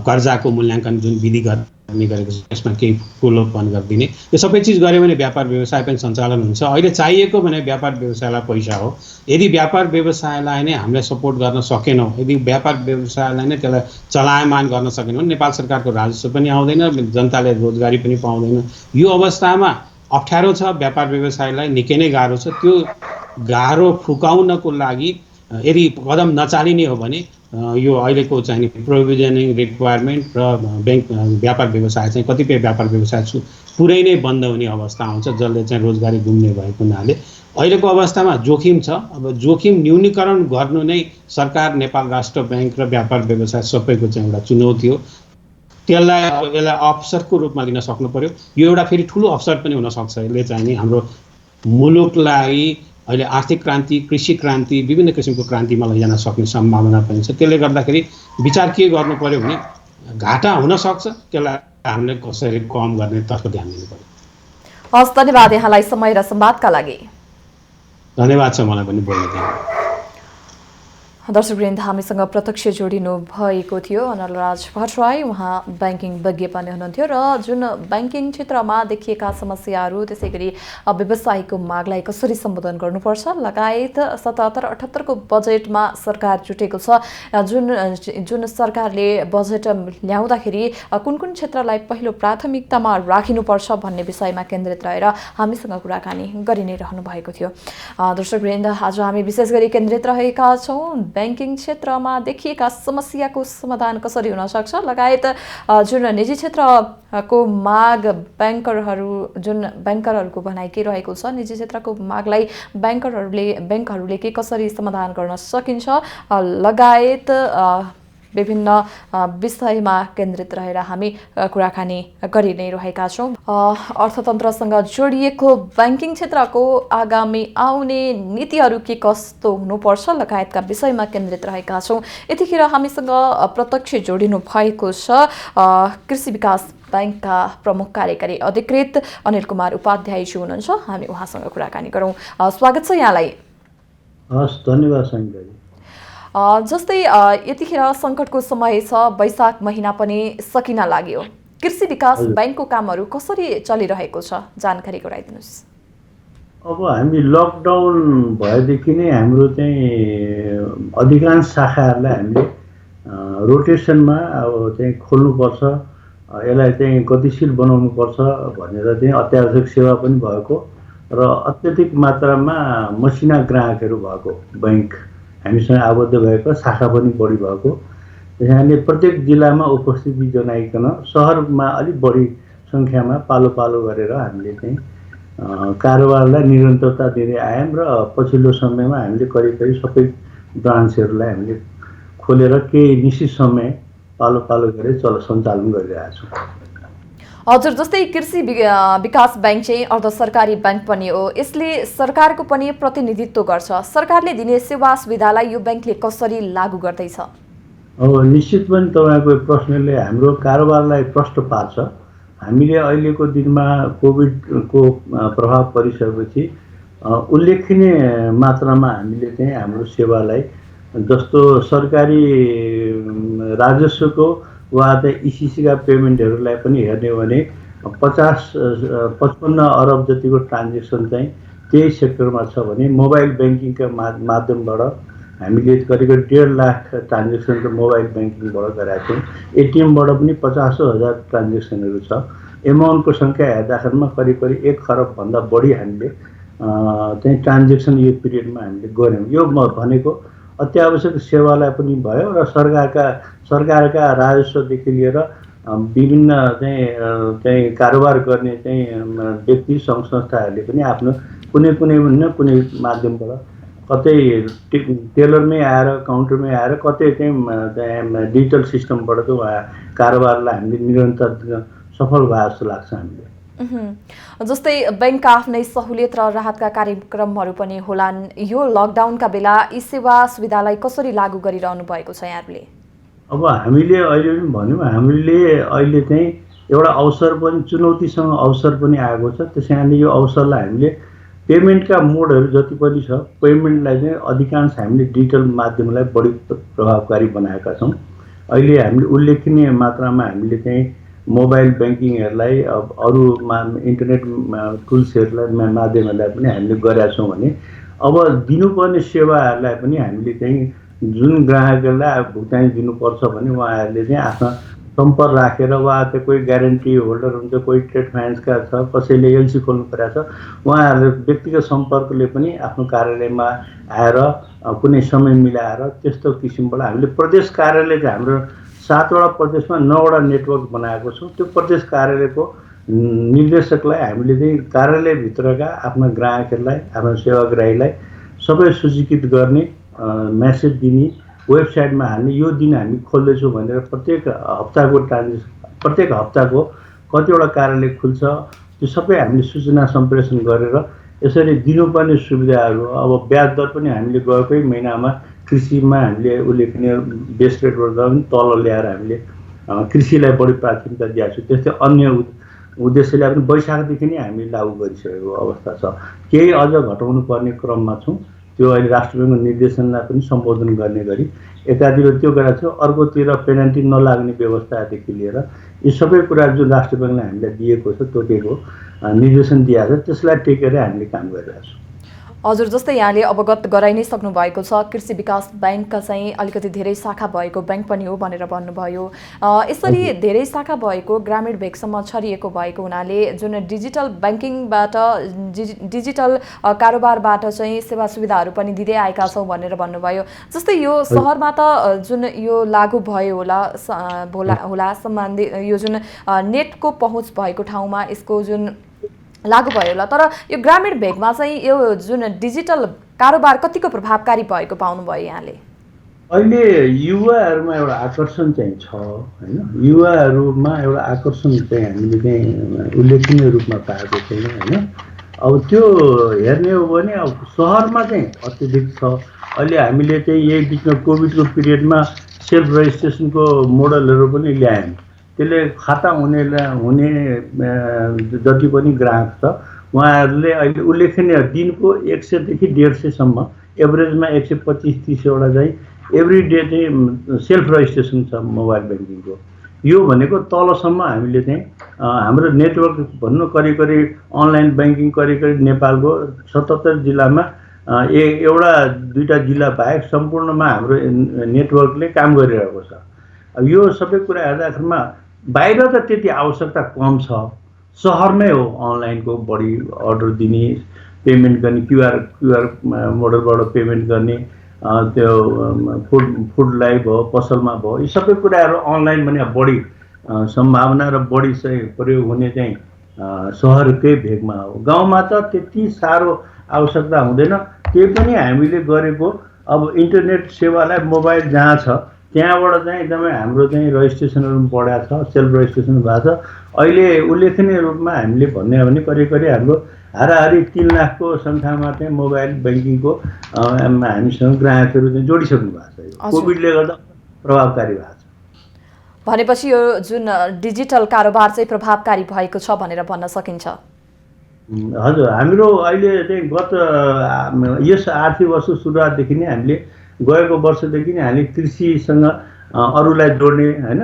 कर्जाको मूल्याङ्कन जुन विधि गर्ने गरेको छ त्यसमा केही फलोपन गरिदिने, यो सबै चिज गऱ्यो भने व्यापार व्यवसाय पनि सञ्चालन हुन्छ। अहिले चाहिएको भने व्यापार व्यवसायलाई पैसा हो। यदि व्यापार व्यवसायलाई नै हामीले सपोर्ट गर्न सकेनौँ, यदि व्यापार व्यवसायलाई नै त्यसलाई चलायमान गर्न सकेनौँ, नेपाल सरकारको राजस्व पनि आउँदैन, जनताले रोजगारी पनि पाउँदैन। यो अवस्थामा अप्ठ्यारो छ, व्यापार व्यवसायलाई निकै नै गाह्रो छ। त्यो गाह्रो फुकाउनको लागि यदि कदम नचालिने हो भने यो अहिलेको चाहिँ प्रोभिजनिङ रिक्वायरमेन्ट र व्यापार व्यवसाय चाहिँ कतिपय व्यापार व्यवसाय पुरै नै बन्द हुने अवस्था आउँछ, जसले चाहिँ रोजगारी गुम्ने भएको हुनाले अहिलेको अवस्थामा जोखिम छ। अब जोखिम न्यूनीकरण गर्नु नै सरकार, नेपाल राष्ट्र ब्याङ्क र व्यापार व्यवसाय सबैको चाहिँ एउटा चुनौती हो। यसलाई अवसरको रूपमा लिन सक्नु पर्यो। यो एउटा फेरि ठुलो अवसर पनि हुनसक्छ। यसले चाहिँ नि हाम्रो मुलुकलाई अहिले आर्थिक क्रान्ति, कृषि क्रान्ति, विभिन्न किसिमको क्रान्तिमा लैजान सक्ने सम्भावना पनि छ। त्यसले गर्दाखेरि विचार के गर्नु पर्यो भने घाटा हुनसक्छ, त्यसलाई हामीले कसरी कम गर्नेतर्फ ध्यान दिनु पर्यो। हस्, धन्यवाद यहाँलाई समय र संवादका लागि। धन्यवाद छ मलाई पनि बोल्न दिनु। दर्शकवृन्द, हामीसँग प्रत्यक्ष जोडिनु भएको थियो अनलराज भट्टराई। उहाँ ब्याङ्किङ विज्ञ पनि हुनुहुन्थ्यो र जुन ब्याङ्किङ क्षेत्रमा देखिएका समस्याहरू, त्यसै गरी व्यवसायको मागलाई कसरी सम्बोधन गर्नुपर्छ लगायत 77-78 को बजेटमा सरकार जुटेको छ। जुन सरकारले बजेट ल्याउँदाखेरि कुन कुन क्षेत्रलाई पहिलो प्राथमिकतामा राखिनुपर्छ भन्ने विषयमा केन्द्रित रहेर हामीसँग कुराकानी गरि नै रहनु भएको थियो। दर्शकवृन्द, आज हामी विशेष गरी केन्द्रित रहेका छौँ ब्याङ्किङ क्षेत्रमा देखिएका समस्याको समाधान कसरी हुन सक्छ लगायत जुन निजी क्षेत्रको माग ब्याङ्करहरूको भनाइ के रहेको छ, निजी क्षेत्रको मागलाई ब्याङ्कहरूले के कसरी समाधान गर्न सकिन्छ लगायत विभिन्न विषयमा केन्द्रित रहेर हामी कुराकानी गरि नै रहेका छौँ। अर्थतन्त्रसँग जोडिएको ब्याङ्किङ क्षेत्रको आगामी आउने नीतिहरू के कस्तो हुनुपर्छ लगायतका विषयमा केन्द्रित रहेका छौँ। यतिखेर हामीसँग प्रत्यक्ष जोडिनु भएको छ कृषि विकास बैंकका प्रमुख कार्यकारी अधिकृत अनिल कुमार उपाध्यायजी हुनुहुन्छ। हामी उहाँसँग कुराकानी गरौँ। स्वागत छ यहाँलाई। हस्, धन्यवाद सङ्गीताजी। जस्तै यतिखेर सङ्कटको समय छ, वैशाख महिना पनि सकिन लाग्यो। कृषि विकास बैंकको कामहरू कसरी चलिरहेको छ, जानकारी गराइदिनुहोस्। अब हामी लकडाउन भएदेखि नै हाम्रो चाहिँ अधिकांश शाखाहरूलाई हामीले रोटेसनमा अब चाहिँ खोल्नुपर्छ, यसलाई चाहिँ गतिशील बनाउनुपर्छ भनेर चाहिँ अत्यावश्यक सेवा पनि भएको र अत्यधिक मात्रामा मसिना ग्राहकहरू भएको बैंक हामीसँग आबद्ध भएको, शाखा पनि बढी भएको, त्यसैले प्रत्येक जिल्लामा उपस्थिति जनाइकन सहरमा अलिक बढी सङ्ख्यामा पालो पालो गरेर हामीले चाहिँ कारोबारलाई निरन्तरता दिँदै आयौँ र पछिल्लो समयमा हामीले करिब करिब सबै ब्रान्चहरूलाई हामीले खोलेर केही निश्चित समय पालो पालो गरेर सञ्चालन गरिरहेका छौँ। हजुर, जस्तै कृषि विकास बैंक चाहिँ अर्ध सरकारी बैंक पनि हो, यसले सरकारको पनि प्रतिनिधित्व गर्छ। सरकारले दिने सेवा सुविधालाई यो बैंकले कसरी लागू गर्दैछ? अब निश्चित पनि तपाईँको प्रश्नले हाम्रो कारोबारलाई प्रष्ट पार्छ। हामीले अहिलेको दिनमा कोभिडको प्रभाव परिसकेपछि उल्लेखनीय मात्रामा हामीले चाहिँ हाम्रो सेवालाई जस्तो सरकारी राजस्वको वा चाहिँ इसिसीका पेमेन्टहरूलाई पनि हेर्ने हो भने 55 अरब जतिको ट्रान्जेक्सन चाहिँ त्यही सेक्टरमा छ भने मोबाइल ब्याङ्किङका माध्यमबाट हामीले करिब 1.5 लाख ट्रान्जेक्सन त मोबाइल ब्याङ्किङबाट गरेका छौँ। एटिएमबाट पनि 50,000 ट्रान्जेक्सनहरू छ। एमाउन्टको सङ्ख्या हेर्दाखेरिमा करिब 1 खरबभन्दा बढी हामीले चाहिँ ट्रान्जेक्सन यो पिरियडमा हामीले गऱ्यौँ। यो भनेको अत्यावश्यक सेवालाई पनि भयो र सरकारका राजस्वदेखि लिएर विभिन्न चाहिँ कारोबार गर्ने चाहिँ व्यक्ति सङ्घ संस्थाहरूले पनि आफ्नो कुनै माध्यमबाट कतै टेलरमै आएर काउन्टरमै आएर कतै चाहिँ डिजिटल सिस्टमबाट चाहिँ उहाँ कारोबारलाई हामीले निरन्तर सफल भए जस्तो लाग्छ हामीले। जस्तै बैंकका आफ्नै सहुलियत र राहतका कार्यक्रमहरू पनि होलान्। यो लकडाउनका बेला यी सेवा सुविधालाई कसरी लागू गरिरहनु भएको छ यहाँहरूले? अब हामीले अहिले पनि भन्यौँ, हामीले अहिले चाहिँ एउटा अवसर पनि चुनौतीसँग अवसर पनि आएको छ। त्यसैले यो अवसरलाई हामीले पेमेन्टका मोडहरू जति पनि छ पेमेन्टलाई चाहिँ अधिकांश हामीले डिजिटल माध्यमलाई बढी प्रभावकारी बनाएका छौँ। अहिले हामीले उल्लेखनीय मात्रामा हामीले चाहिँ मोबाइल ब्याङ्किङहरूलाई अरू इन्टरनेट टुल्सहरूलाई माध्यमहरूलाई पनि हामीले गरेका छौँ भने अब दिनुपर्ने सेवाहरूलाई पनि हामीले चाहिँ जुन ग्राहकहरूलाई भुक्तानी दिनुपर्छ भने उहाँहरूले चाहिँ आफ्ना सम्पर्क राखेर वा त्यो कोही ग्यारेन्टी होल्डर हुन्छ, कोही ट्रेड फाइनेन्सका छ, कसैले एलसी खोल्नु परेको छ, उहाँहरूले व्यक्तिगत सम्पर्कले पनि आफ्नो कार्यालयमा आएर कुनै समय मिलाएर त्यस्तो किसिमबाट हामीले प्रदेश कार्यालय चाहिँ हाम्रो 7वटा प्रदेशमा 9वटा नेटवर्क बनाएको छौँ। त्यो प्रदेश कार्यालयको निर्देशकलाई हामीले चाहिँ कार्यालयभित्रका आफ्ना ग्राहकहरूलाई, आफ्ना सेवाग्राहीलाई सबै सूचीकृत गर्ने, मेसेज दिने, वेबसाइटमा हाल्ने, यो दिन हामी खोल्दैछौँ भनेर प्रत्येक हप्ताको कतिवटा कार्यालय खुल्छ त्यो सबै हामीले सूचना सम्प्रेषण गरेर यसरी दिनुपर्ने सुविधाहरू। अब ब्याज दर पनि हामीले गएकै महिनामा कृषिमा हामीले उल्लेखनीय बेस रेटबाट पनि तल ल्याएर हामीले कृषिलाई बढी प्राथमिकता दिएको छौँ। त्यस्तै अन्य उद्देश्यलाई पनि वैशाखदेखि नै हामीले लागू गरिसकेको अवस्था छ। केही अझ घटाउनु पर्ने क्रममा छौँ। त्यो अहिले राष्ट्र ब्याङ्कको निर्देशनलाई पनि सम्बोधन गर्ने गरी एकातिर त्यो गरेका छौँ, अर्कोतिर पेनाल्टी नलाग्ने व्यवस्थादेखि लिएर यी सबै कुरा जुन राष्ट्र ब्याङ्कले हामीलाई दिएको छ, तोकेको निर्देशन दिएको छ, त्यसलाई टेकेर हामीले काम गरिरहेका छौँ। हजुर, जस्तै यहाँले अवगत गराइ नै सक्नु भएको छ, कृषि विकास बैंकका चाहिँ अलिकति धेरै शाखा भएको बैंक पनि हो भनेर भन्नुभयो। यसरी धेरै शाखा भएको ग्रामीण भेगसम्म छरिएको भएको हुनाले जुन डिजिटल ब्याङ्किङबाट डिजिटल कारोबारबाट चाहिँ सेवा सुविधाहरू पनि दिँदै आएका छौँ भनेर भन्नुभयो। जस्तै यो सहरमा त जुन यो लागू भयो होला सम्बन्धी यो जुन नेटको पहुँच भएको ठाउँमा यसको जुन लागू भयो होला, तर यो ग्रामीण भेगमा चाहिँ यो जुन डिजिटल कारोबार कतिको प्रभावकारी भएको पाउनुभयो यहाँले? अहिले युवाहरूमा एउटा आकर्षण चाहिँ छ हैन, युवाहरूमा एउटा आकर्षण चाहिँ हामीले चाहिँ उल्लेखनीय रूपमा पाएको छैनौँ हैन। अब त्यो हेर्ने हो भने अब सहरमा चाहिँ अत्यधिक छ। अहिले हामीले चाहिँ यही बिचमा कोभिडको पिरियडमा सेल्फ रेजिस्ट्रेसनको मोडलहरू पनि ल्यायौँ। त्यसले खाता हुने जति पनि ग्राहक छ उहाँहरूले अहिले उल्लेखनीय दिनको 100 देखि 150 सम्म एभरेजमा 125-30 वटा चाहिँ एभ्री डे चाहिँ सेल्फ रजिस्ट्रेसन छ मोबाइल ब्याङ्किङको। यो भनेको तलसम्म हामीले चाहिँ हाम्रो नेटवर्क भन्नु करिब अनलाइन ब्याङ्किङ करिब नेपालको 77 जिल्लामा एउटा दुईटा जिल्ला बाहेक सम्पूर्णमा हाम्रो नेटवर्कले काम गरिरहेको छ। यो सबै कुरा हेर्दाखेरिमा बाहिर त त्यति आवश्यकता कम छ, सहरमै हो अनलाइनको बढी अर्डर दिने, पेमेन्ट गर्ने, क्युआर मोडलबाट पेमेन्ट गर्ने, त्यो फुडलाई भयो, पसलमा भयो, यी सबै कुराहरू अनलाइन भने बढी सम्भावना र बढी चाहिँ प्रयोग हुने चाहिँ सहरकै भेगमा हो। गाउँमा त त्यति साह्रो आवश्यकता हुँदैन। त्यही पनि हामीले गरेको अब इन्टरनेट सेवालाई मोबाइल जहाँ छ त्यहाँबाट चाहिँ एकदमै हाम्रो चाहिँ रजिस्ट्रेसनहरू बढाएको छ, सेल्फ रजिस्ट्रेसन भएको छ। अहिले उल्लेखनीय रूपमा हामीले भन्ने हो भने करिब हाम्रो हाराहारी 3 लाखको सङ्ख्यामा चाहिँ मोबाइल ब्याङ्किङको हामीसँग ग्राहकहरू चाहिँ जोडिसक्नु भएको छ। कोभिडले गर्दा प्रभावकारी भएको छ। भनेपछि यो जुन डिजिटल कारोबार चाहिँ प्रभावकारी भएको छ भनेर भन्न सकिन्छ। हजुर, हाम्रो अहिले चाहिँ गत यस आर्थिक वर्ष सुरुवातदेखि नै हामीले गएको वर्षदेखि नै हामी कृषिसँग अरूलाई जोड्ने हैन,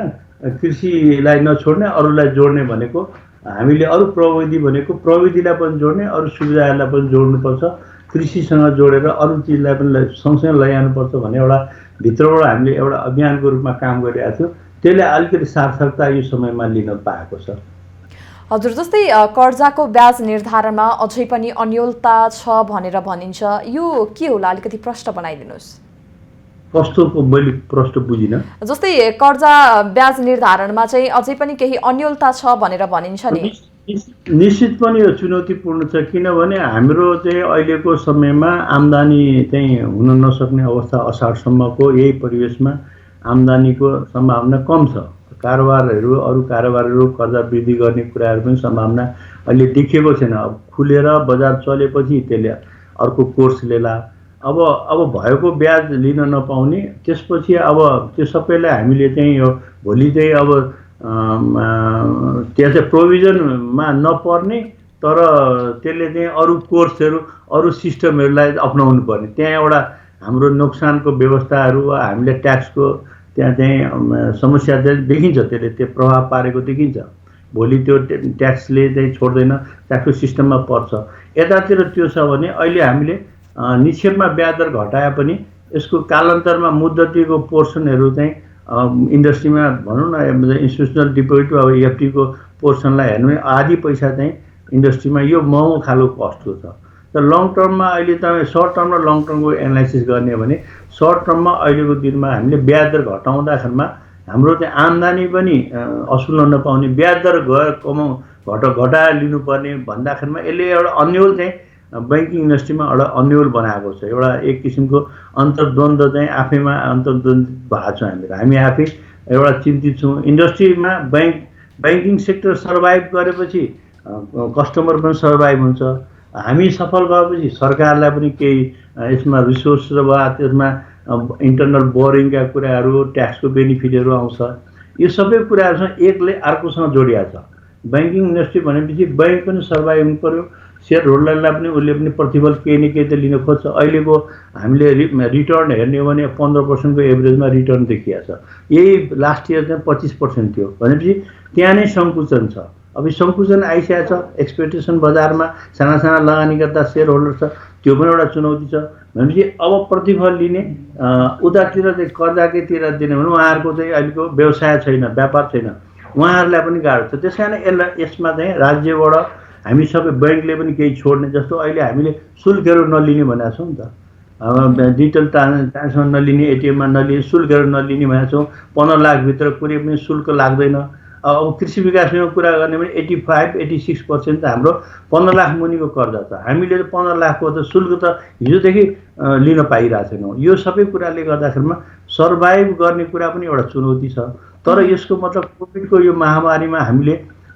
कृषिलाई नछोड्ने अरूलाई जोड्ने भनेको हामीले अरू प्रविधि भनेको प्रविधिलाई पनि जोड्ने, अरू सुविधाहरूलाई पनि जोड्नुपर्छ, कृषिसँग जोडेर अरू चिजलाई पनि सँगसँगै लैजानुपर्छ भन्ने एउटा भित्रबाट हामीले एउटा अभियानको रूपमा काम गरिरहेको थियौँ। त्यसले अलिकति सार्थकता यो समयमा लिन पाएको छ। हजुर, जस्तै कर्जाको ब्याज निर्धारणमा अझै पनि अन्योलता छ भनेर भनिन्छ, यो के होला अलिकति प्रश्न बनाइदिनुहोस्। कस्तोको मैले प्रश्न बुझिनँ। जस्तै कर्जा ब्याज निर्धारणमा चाहिँ अझै पनि केही अन्योलता छ भनेर भनिन्छ नि। निश्चित पनि यो चुनौतीपूर्ण छ, किनभने हाम्रो चाहिँ अहिलेको समयमा आम्दानी चाहिँ हुन नसक्ने अवस्था, असारसम्मको यही परिवेशमा आम्दानीको सम्भावना कम छ। कारोबारहरू अरू कारोबारहरू कर्जा वृद्धि गर्ने कुराहरू पनि सम्भावना अहिले देखिएको छैन। अब खुलेर बजार चलेपछि त्यसले अर्को कोर्स लिएला। अब भएको ब्याज लिन नपाउने, त्यसपछि अब त्यो सबैलाई हामीले चाहिँ यो भोलि चाहिँ अब त्यहाँ चाहिँ प्रोभिजनमा नपर्ने तर त्यसले चाहिँ अरू कोर्सहरू अरू सिस्टमहरूलाई अपनाउनु पर्ने, त्यहाँ एउटा हाम्रो नोक्सानको व्यवस्थाहरू हामीले ट्याक्सको त्यहाँ चाहिँ समस्या चाहिँ देखिन्छ, त्यसले त्यो प्रभाव पारेको देखिन्छ। भोलि त्यो ट्याक्सले चाहिँ छोड्दैन, ट्याक्सको सिस्टममा पर्छ। यतातिर त्यो छ भने अहिले हामीले निक्षेपमा ब्याज दर घटाए पनि यसको कालान्तरमा मुद्दतीको पोर्सनहरू चाहिँ इन्डस्ट्रीमा भनौँ न इन्स्टिट्युसनल डिपोजिट अब एफडीको पोर्सनलाई हेर्नु भने आधी पैसा चाहिँ इन्डस्ट्रीमा यो महँगो खालको कस्टको छ। तर लङ टर्ममा अहिले तपाईँ सर्ट टर्म र लङ टर्मको एनालाइसिस गर्ने हो भने सर्ट टर्ममा अहिलेको दिनमा हामीले ब्याज दर घटाउँदाखेरिमा हाम्रो चाहिँ आम्दानी पनि असुल नपाउने, ब्याज दर घटाएर लिनुपर्ने भन्दाखेरिमा यसले एउटा अन्यल चाहिँ ब्याङ्किङ इन्डस्ट्रीमा एउटा अन्यल बनाएको छ। एउटा एक किसिमको अन्तर्द्वन्द्व चाहिँ आफैमा अन्तर्द्वन्द्व भएको छ। हामी आफै एउटा चिन्तित छौँ। इन्डस्ट्रीमा ब्याङ्किङ सेक्टर सर्भाइभ गरेपछि कस्टमर पनि सर्भाइभ हुन्छ। हामी सफल भएपछि सरकारलाई पनि केही यसमा रिसोर्स वा त्यसमा इन्टरनल बोरिङका कुराहरू, ट्याक्सको बेनिफिटहरू आउँछ। यो सबै कुराहरूसँग एकले अर्कोसँग जोडिएको छ। ब्याङ्किङ इन्डस्ट्री भनेपछि ब्याङ्क पनि सर्भाइभ हुनु पऱ्यो, सेयर होल्डरलाई पनि उसले पनि प्रतिफल केही न केही त लिन खोज्छ। अहिलेको हामीले रिटर्न हेर्ने हो भने 15% को एभरेजमा रिटर्न देखिएको छ। यही लास्ट इयर चाहिँ 25% थियो भनेपछि त्यहाँ नै सङ्कुचन छ। अब सङ्कुचन आइसकेको छ, एक्सपेक्टेसन बजारमा साना साना लगानीकर्ता सेयर होल्डर छ, त्यो पनि एउटा चुनौती छ। भनेपछि अब प्रतिफल लिने उतातिर चाहिँ कर्जाकैतिर दिने भने उहाँहरूको चाहिँ अहिलेको व्यवसाय छैन, व्यापार छैन, उहाँहरूलाई पनि गाह्रो छ। त्यस कारण यसमा चाहिँ राज्यबाट हामी सबै ब्याङ्कले पनि केही छोड्ने, जस्तो अहिले हामीले शुल्कहरू नलिने भनेको छौँ नि त। डिजिटल ट्रान्जेक्सन नलिने, एटिएममा नलिने, शुल्कहरू नलिने भनेको छौँ। 15 लाखभित्र कुनै पनि शुल्क लाग्दैन। अब कृषि विकासमा कुरा गर्ने भने 85-86% त हाम्रो 15 लाख मुनिको कर्जा छ। हामीले 15 लाखको त शुल्क त हिजोदेखि लिन पाइरहेको छैनौँ। यो सबै कुराले गर्दाखेरिमा सर्भाइभ गर्ने कुरा पनि एउटा चुनौती छ। तर यसको मतलब कोभिडको यो महामारीमा हामीले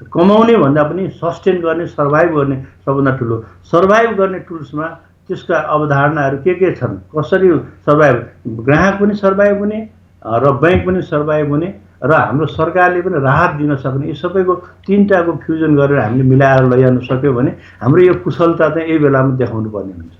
कमाउने भन्दा पनि सस्टेन गर्ने, सर्भाइभ गर्ने सबभन्दा ठुलो सर्भाइभ गर्ने टुल्समा त्यसका अवधारणाहरू के छन्, कसरी सर्भाइभ, ग्राहक पनि सर्भाइभ हुने र ब्याङ्क पनि सर्भाइभ हुने र हाम्रो सरकारले पनि राहत दिन सक्ने यी सबैको तीनटाको फ्युजन गरेर हामीले मिलाएर लैजान सक्यो भने हाम्रो यो कुशलता चाहिँ यही बेलामा देखाउनु पर्ने हुन्छ।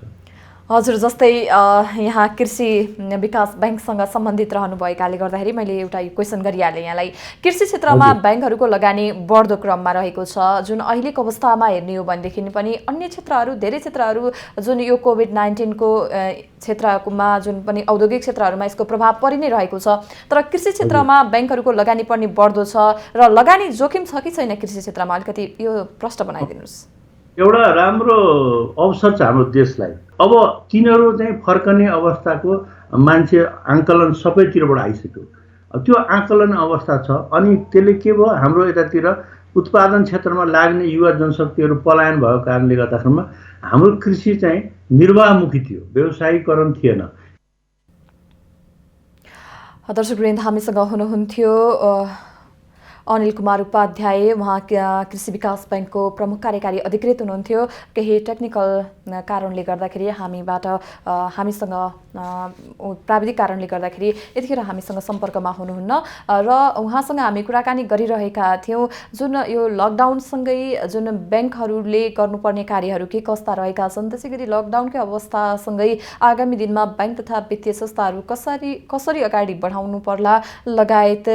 हजुर, जस्तै यहाँ कृषि विकास बैंकसँग सम्बन्धित रहनुभएकाले गर्दाखेरि मैले एउटा क्वेसन गरिहालेँ यहाँलाई। कृषि क्षेत्रमा बैंकहरूको लगानी बढ्दो क्रममा रहेको छ, जुन अहिलेको अवस्थामा हेर्ने हो भनेदेखि पनि अन्य क्षेत्रहरू, धेरै क्षेत्रहरू जुन यो कोभिड-19 को क्षेत्रमा जुन पनि औद्योगिक क्षेत्रहरूमा यसको प्रभाव परि नै रहेको छ, तर कृषि क्षेत्रमा बैंकहरूको लगानी पनि बढ्दो छ र लगानी जोखिम छ कि छैन कृषि क्षेत्रमा? अलिकति यो प्रश्न बनाइदिनुहोस्। एउटा राम्रो अवसर छ हाम्रो देशलाई। अब तिनीहरू चाहिँ फर्कने अवस्थाको मान्छे आङ्कलन सबैतिरबाट आइसक्यो। त्यो आङ्कलन अवस्था छ। अनि त्यसले के भयो, हाम्रो यतातिर उत्पादन क्षेत्रमा लाग्ने युवा जनशक्तिहरू पलायन भएको कारणले गर्दाखेरिमा हाम्रो कृषि चाहिँ निर्वाहमुखी थियो, व्यवसायीकरण थिएन। दर्शकवृन्द, हामीसँग हुनुहुन्थ्यो अनिल कुमार उपाध्याय, उहाँ कृषि विकास बैंकको प्रमुख कार्यकारी अधिकृत हुनुहुन्थ्यो। केही टेक्निकल कारणले गर्दाखेरि हामीसँग प्राविधिक कारणले गर्दाखेरि यतिखेर हामीसँग सम्पर्कमा हुनुहुन्न र उहाँसँग हामी कुराकानी गरिरहेका थियौँ। जुन यो लकडाउनसँगै जुन बैंकहरूले गर्नुपर्ने कार्यहरू के कस्ता रहेका छन्, त्यसै गरी लकडाउनकै अवस्थासँगै आगामी दिनमा बैंक तथा वित्तीय संस्थाहरू कसरी अगाडि बढाउनु पर्ला लगायत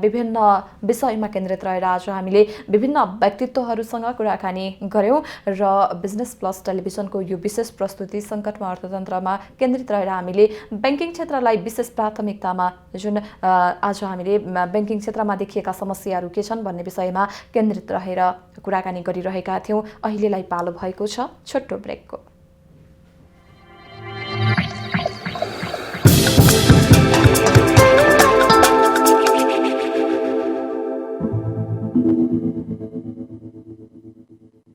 विभिन्न विषयमा केन्द्रित रहेर आज हामीले विभिन्न व्यक्तित्वहरूसँग कुराकानी गऱ्यौँ र बिजनेस प्लस टेलिभिजनको यो विशेष प्रस्तुति सङ्कटमा अर्थतन्त्रमा केन्द्रित रहेर हामीले बैंकिङ क्षेत्रलाई विशेष प्राथमिकतामा जुन आज हामीले बैंकिङ क्षेत्रमा देखिएका समस्याहरू के छन् भन्ने विषयमा केन्द्रित रहेर कुराकानी गरिरहेका थियौँ। अहिलेलाई पालो भएको छ छोटो ब्रेकको।